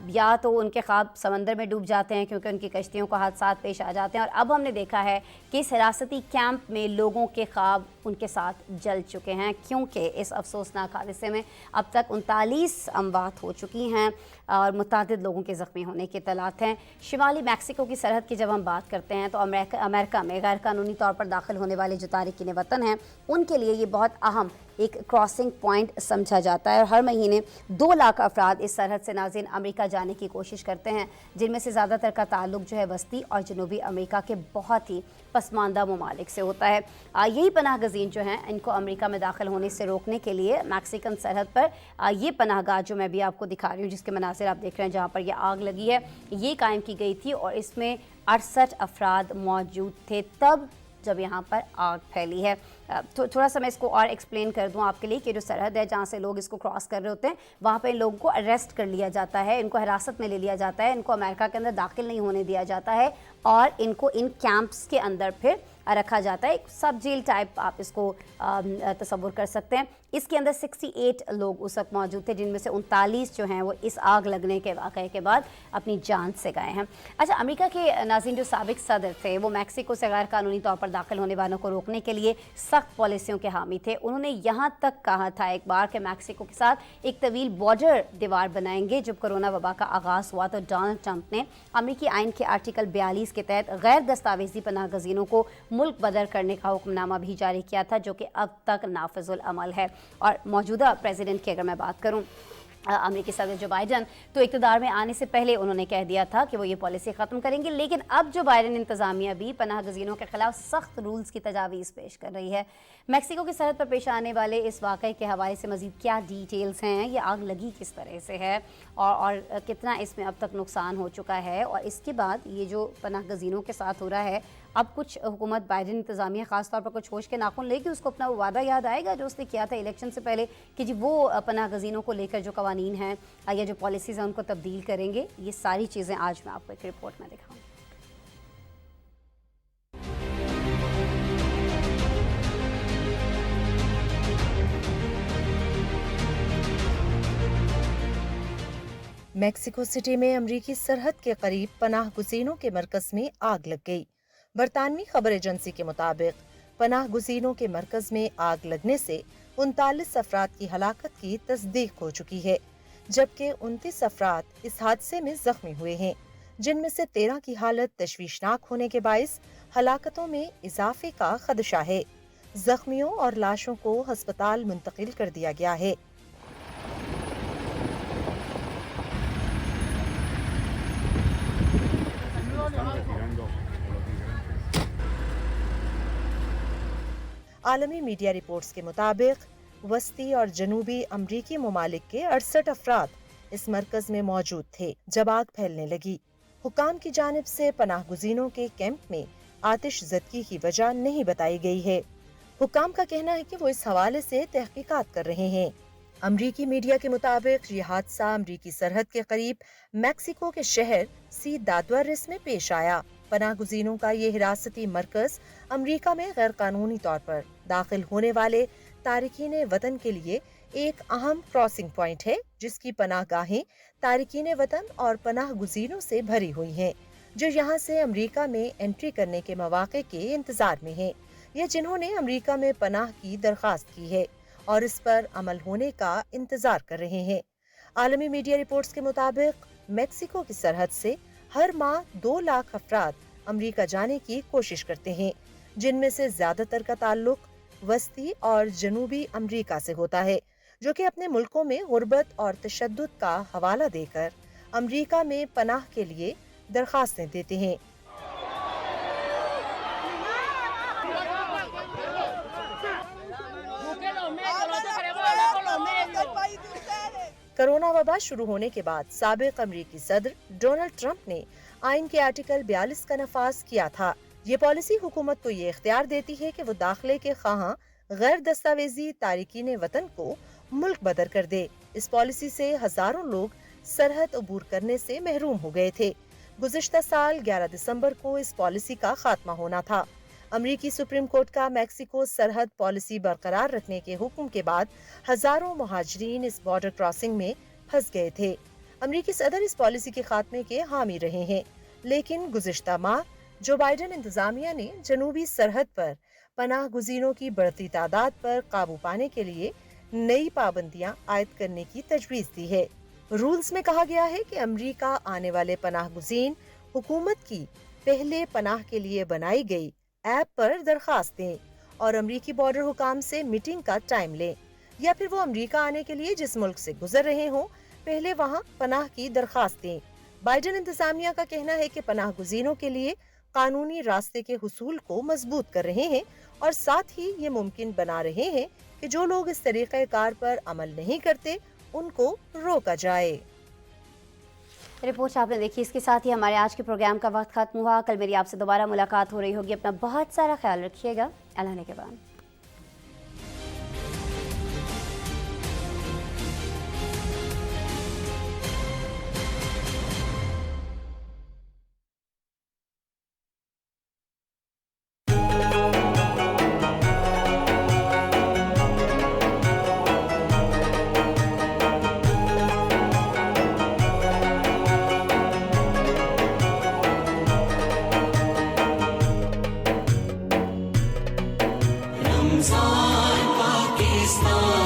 یا تو ان کے خواب سمندر میں ڈوب جاتے ہیں کیونکہ ان کی کشتیوں کو حادثات پیش آ جاتے ہیں، اور اب ہم نے دیکھا ہے کہ اس حراستی کیمپ میں لوگوں کے خواب ان کے ساتھ جل چکے ہیں، کیونکہ اس افسوسناک حادثے میں اب تک 39 اموات ہو چکی ہیں اور متعدد لوگوں کے زخمی ہونے کی اطلاعات ہیں۔ شمالی میکسیکو کی سرحد کی جب ہم بات کرتے ہیں تو امریکہ میں غیر قانونی طور پر داخل ہونے والے جو تارکین وطن ہیں، ان کے لیے یہ بہت اہم ایک کراسنگ پوائنٹ سمجھا جاتا ہے، اور ہر مہینے 2 لاکھ افراد اس سرحد سے ناظرین امریکہ جانے کی کوشش کرتے ہیں، جن میں سے زیادہ تر کا تعلق جو ہے وسطی اور جنوبی امریکہ کے بہت ہی پسماندہ ممالک سے ہوتا ہے۔ یہی پناہ گزین جو ہیں، ان کو امریکہ میں داخل ہونے سے روکنے کے لیے میکسیکن سرحد پر یہ پناہ گاہ جو میں بھی آپ کو دکھا رہی ہوں، جس کے مناظر آپ دیکھ رہے ہیں، جہاں پر یہ آگ لگی ہے، یہ قائم کی گئی تھی، اور اس میں 68 افراد موجود تھے تب جب یہاں پر آگ پھیلی ہے۔ تھوڑا سا میں اس کو اور ایکسپلین کر دوں آپ کے لیے کہ جو سرحد ہے جہاں سے لوگ اس کو کراس کر رہے ہوتے ہیں، وہاں پہ ان لوگوں کو اریسٹ کر لیا جاتا ہے، ان کو حراست میں لے لیا جاتا ہے، ان کو امریکہ کے اندر داخل نہیں ہونے دیا جاتا ہے، اور ان کو ان کیمپس کے اندر پھر رکھا جاتا ہے۔ ایک سب جیل ٹائپ آپ اس کو تصور کر سکتے ہیں۔ اس کے اندر 68 لوگ اس وقت موجود تھے، جن میں سے 39 جو ہیں وہ اس آگ لگنے کے واقعے کے بعد اپنی جان سے گئے ہیں۔ اچھا، امریکہ کے ناظرین جو سابق صدر تھے، وہ میکسیکو سے غیر قانونی طور پر داخل ہونے والوں کو روکنے کے لیے سخت پالیسیوں کے حامی تھے۔ انہوں نے یہاں تک کہا تھا ایک بار کہ میکسیکو کے ساتھ ایک طویل بارڈر دیوار بنائیں گے۔ جب کرونا وبا کا آغاز ہوا تو ڈونلڈ ٹرمپ نے امریکی آئین کے آرٹیکل 42 کے تحت غیر دستاویزی پناہ گزینوں کو ملک بدر کرنے کا حکم نامہ بھی جاری کیا تھا، جو کہ اب تک نافذ العمل ہے۔ اور موجودہ پریزیڈنٹ کی اگر میں بات کروں، امریکی صدر جو بائیڈن، تو اقتدار میں آنے سے پہلے انہوں نے کہہ دیا تھا کہ وہ یہ پالیسی ختم کریں گے، لیکن اب جو بائیڈن انتظامیہ بھی پناہ گزینوں کے خلاف سخت رولز کی تجاویز پیش کر رہی ہے۔ میکسیکو کی سرحد پر پیش آنے والے اس واقعے کے حوالے سے مزید کیا ڈیٹیلز ہیں، یہ آگ لگی کس طرح سے ہے، اور کتنا اس میں اب تک نقصان ہو چکا ہے، اور اس کے بعد یہ جو پناہ گزینوں کے ساتھ ہو رہا ہے، اب کچھ حکومت بائیڈن انتظامیہ خاص طور پر کچھ ہوش کے ناخن لے گی، اس کو اپنا وہ وعدہ یاد آئے گا جو اس نے کیا تھا الیکشن سے پہلے کہ جی وہ پناہ گزینوں کو لے کر جو قوانین ہیں یا جو پالیسیز ہیں ان کو تبدیل کریں گے۔ یہ ساری چیزیں آج میں آپ کو ایک رپورٹ میں دکھاؤں گی۔ میکسیکو سٹی میں امریکی سرحد کے قریب پناہ گزینوں کے مرکز میں آگ لگ گئی۔ برطانوی خبر ایجنسی کے مطابق پناہ گزینوں کے مرکز میں آگ لگنے سے 39 افراد کی ہلاکت کی تصدیق ہو چکی ہے، جبکہ 29 افراد اس حادثے میں زخمی ہوئے ہیں، جن میں سے 13 کی حالت تشویشناک ہونے کے باعث ہلاکتوں میں اضافے کا خدشہ ہے۔ زخمیوں اور لاشوں کو ہسپتال منتقل کر دیا گیا ہے۔ عالمی میڈیا رپورٹس کے مطابق وسطی اور جنوبی امریکی ممالک کے 68 افراد इस मरकज में मौजूद थे जब आग फैलने लगी। हुकाम की जानिब से पनाह गुज़ीनों के कैंप में आतिश ज़दगी की वजह नहीं बताई गई है। हुकाम का कहना है कि वो इस हवाले से तहकीकात कर रहे हैं। अमरीकी मीडिया के मुताबिक ये हादसा अमरीकी सरहद के करीब मैक्सिको के शहर सी दादवारिस में पेश आया। पनाह गुज़ीनों का ये हिरासती मरकज अमरीका में गैर कानूनी तौर पर दाखिल होने वाले तारिकीन वतन के लिए एक अहम क्रॉसिंग पॉइंट है, जिसकी पनाह गाहें तारिकीन वतन और पनाह गुज़ीनों से भरी हुई हैं, जो यहाँ से अमरीका में एंट्री करने के मौके के इंतजार में हैं, या जिन्होंने अमरीका में पनाह की दरख्वास्त की है और इस पर अमल होने का इंतजार कर रहे हैं। आलमी मीडिया रिपोर्ट्स के मुताबिक मेक्सिको की सरहद से हर माह 2 लाख अफराद अमरीका जाने की कोशिश करते हैं, जिनमें से ज्यादातर का ताल्लुक वस्ती और जनूबी अमरीका से होता है, जो कि अपने मुल्कों में गुर्बत और तशद्दुद का हवाला देकर अमरीका में पनाह के लिए दरखास्तें देते हैं। कोरोना वबा शुरू होने के बाद साबिक अमरीकी सदर डोनाल्ड ट्रंप ने आइन के आर्टिकल 42 का नफाज किया था। ये पॉलिसी हुकूमत को ये इख्तियार देती है कि वो दाखिले के ख़्वाहां गैर दस्तावेजी तारिकीन वतन को मुल्क बदर कर दे। इस पॉलिसी से हजारों लोग सरहद अबूर करने से महरूम हो गए थे। गुज़िश्ता साल 11 दिसंबर को इस पॉलिसी का खात्मा होना था। अमरीकी सुप्रीम कोर्ट का मैक्सिको सरहद पॉलिसी बरकरार रखने के हुक्म के बाद हजारों मुहाजिरीन इस बॉर्डर क्रॉसिंग में फंस गए थे। अमरीकी सदर इस पॉलिसी के खात्मे के हामी रहे हैं, लेकिन गुज़िश्ता माह जो बाइडेन इंतजामिया ने जनूबी सरहद पर पनाह गुज़ीनों की बढ़ती तादाद पर काबू पाने के लिए नई पाबंदियां आयद करने की तजवीज़ दी है। रूल्स में कहा गया है कि अमरीका आने वाले पनाह गुज़ीन हुकूमत की पहले पनाह के लिए बनाई गई ऐप पर दरखास्त दें और अमरीकी बॉर्डर हुकाम से मीटिंग का टाइम लें, या फिर वो अमरीका आने के लिए जिस मुल्क से गुजर रहे हों पहले वहाँ पनाह की दरखास्त दें। बाइडेन इंतजामिया का कहना है कि पनाह गुज़ीनों के लिए कानूनी रास्ते के हुसूल को मजबूत कर रहे हैं और साथ ही ये मुमकिन बना रहे हैं कि जो लोग इस तरीक़े कार पर अमल नहीं करते उनको रोका जाए। रिपोर्ट आपने देखी। इसके साथ ही हमारे आज के प्रोग्राम का वक्त खत्म हुआ। कल मेरी आपसे दोबारा मुलाकात हो रही होगी। अपना बहुत सारा ख्याल रखिएगा। अल्लाह ने के बाद। रमज़ान पाकिस्तान।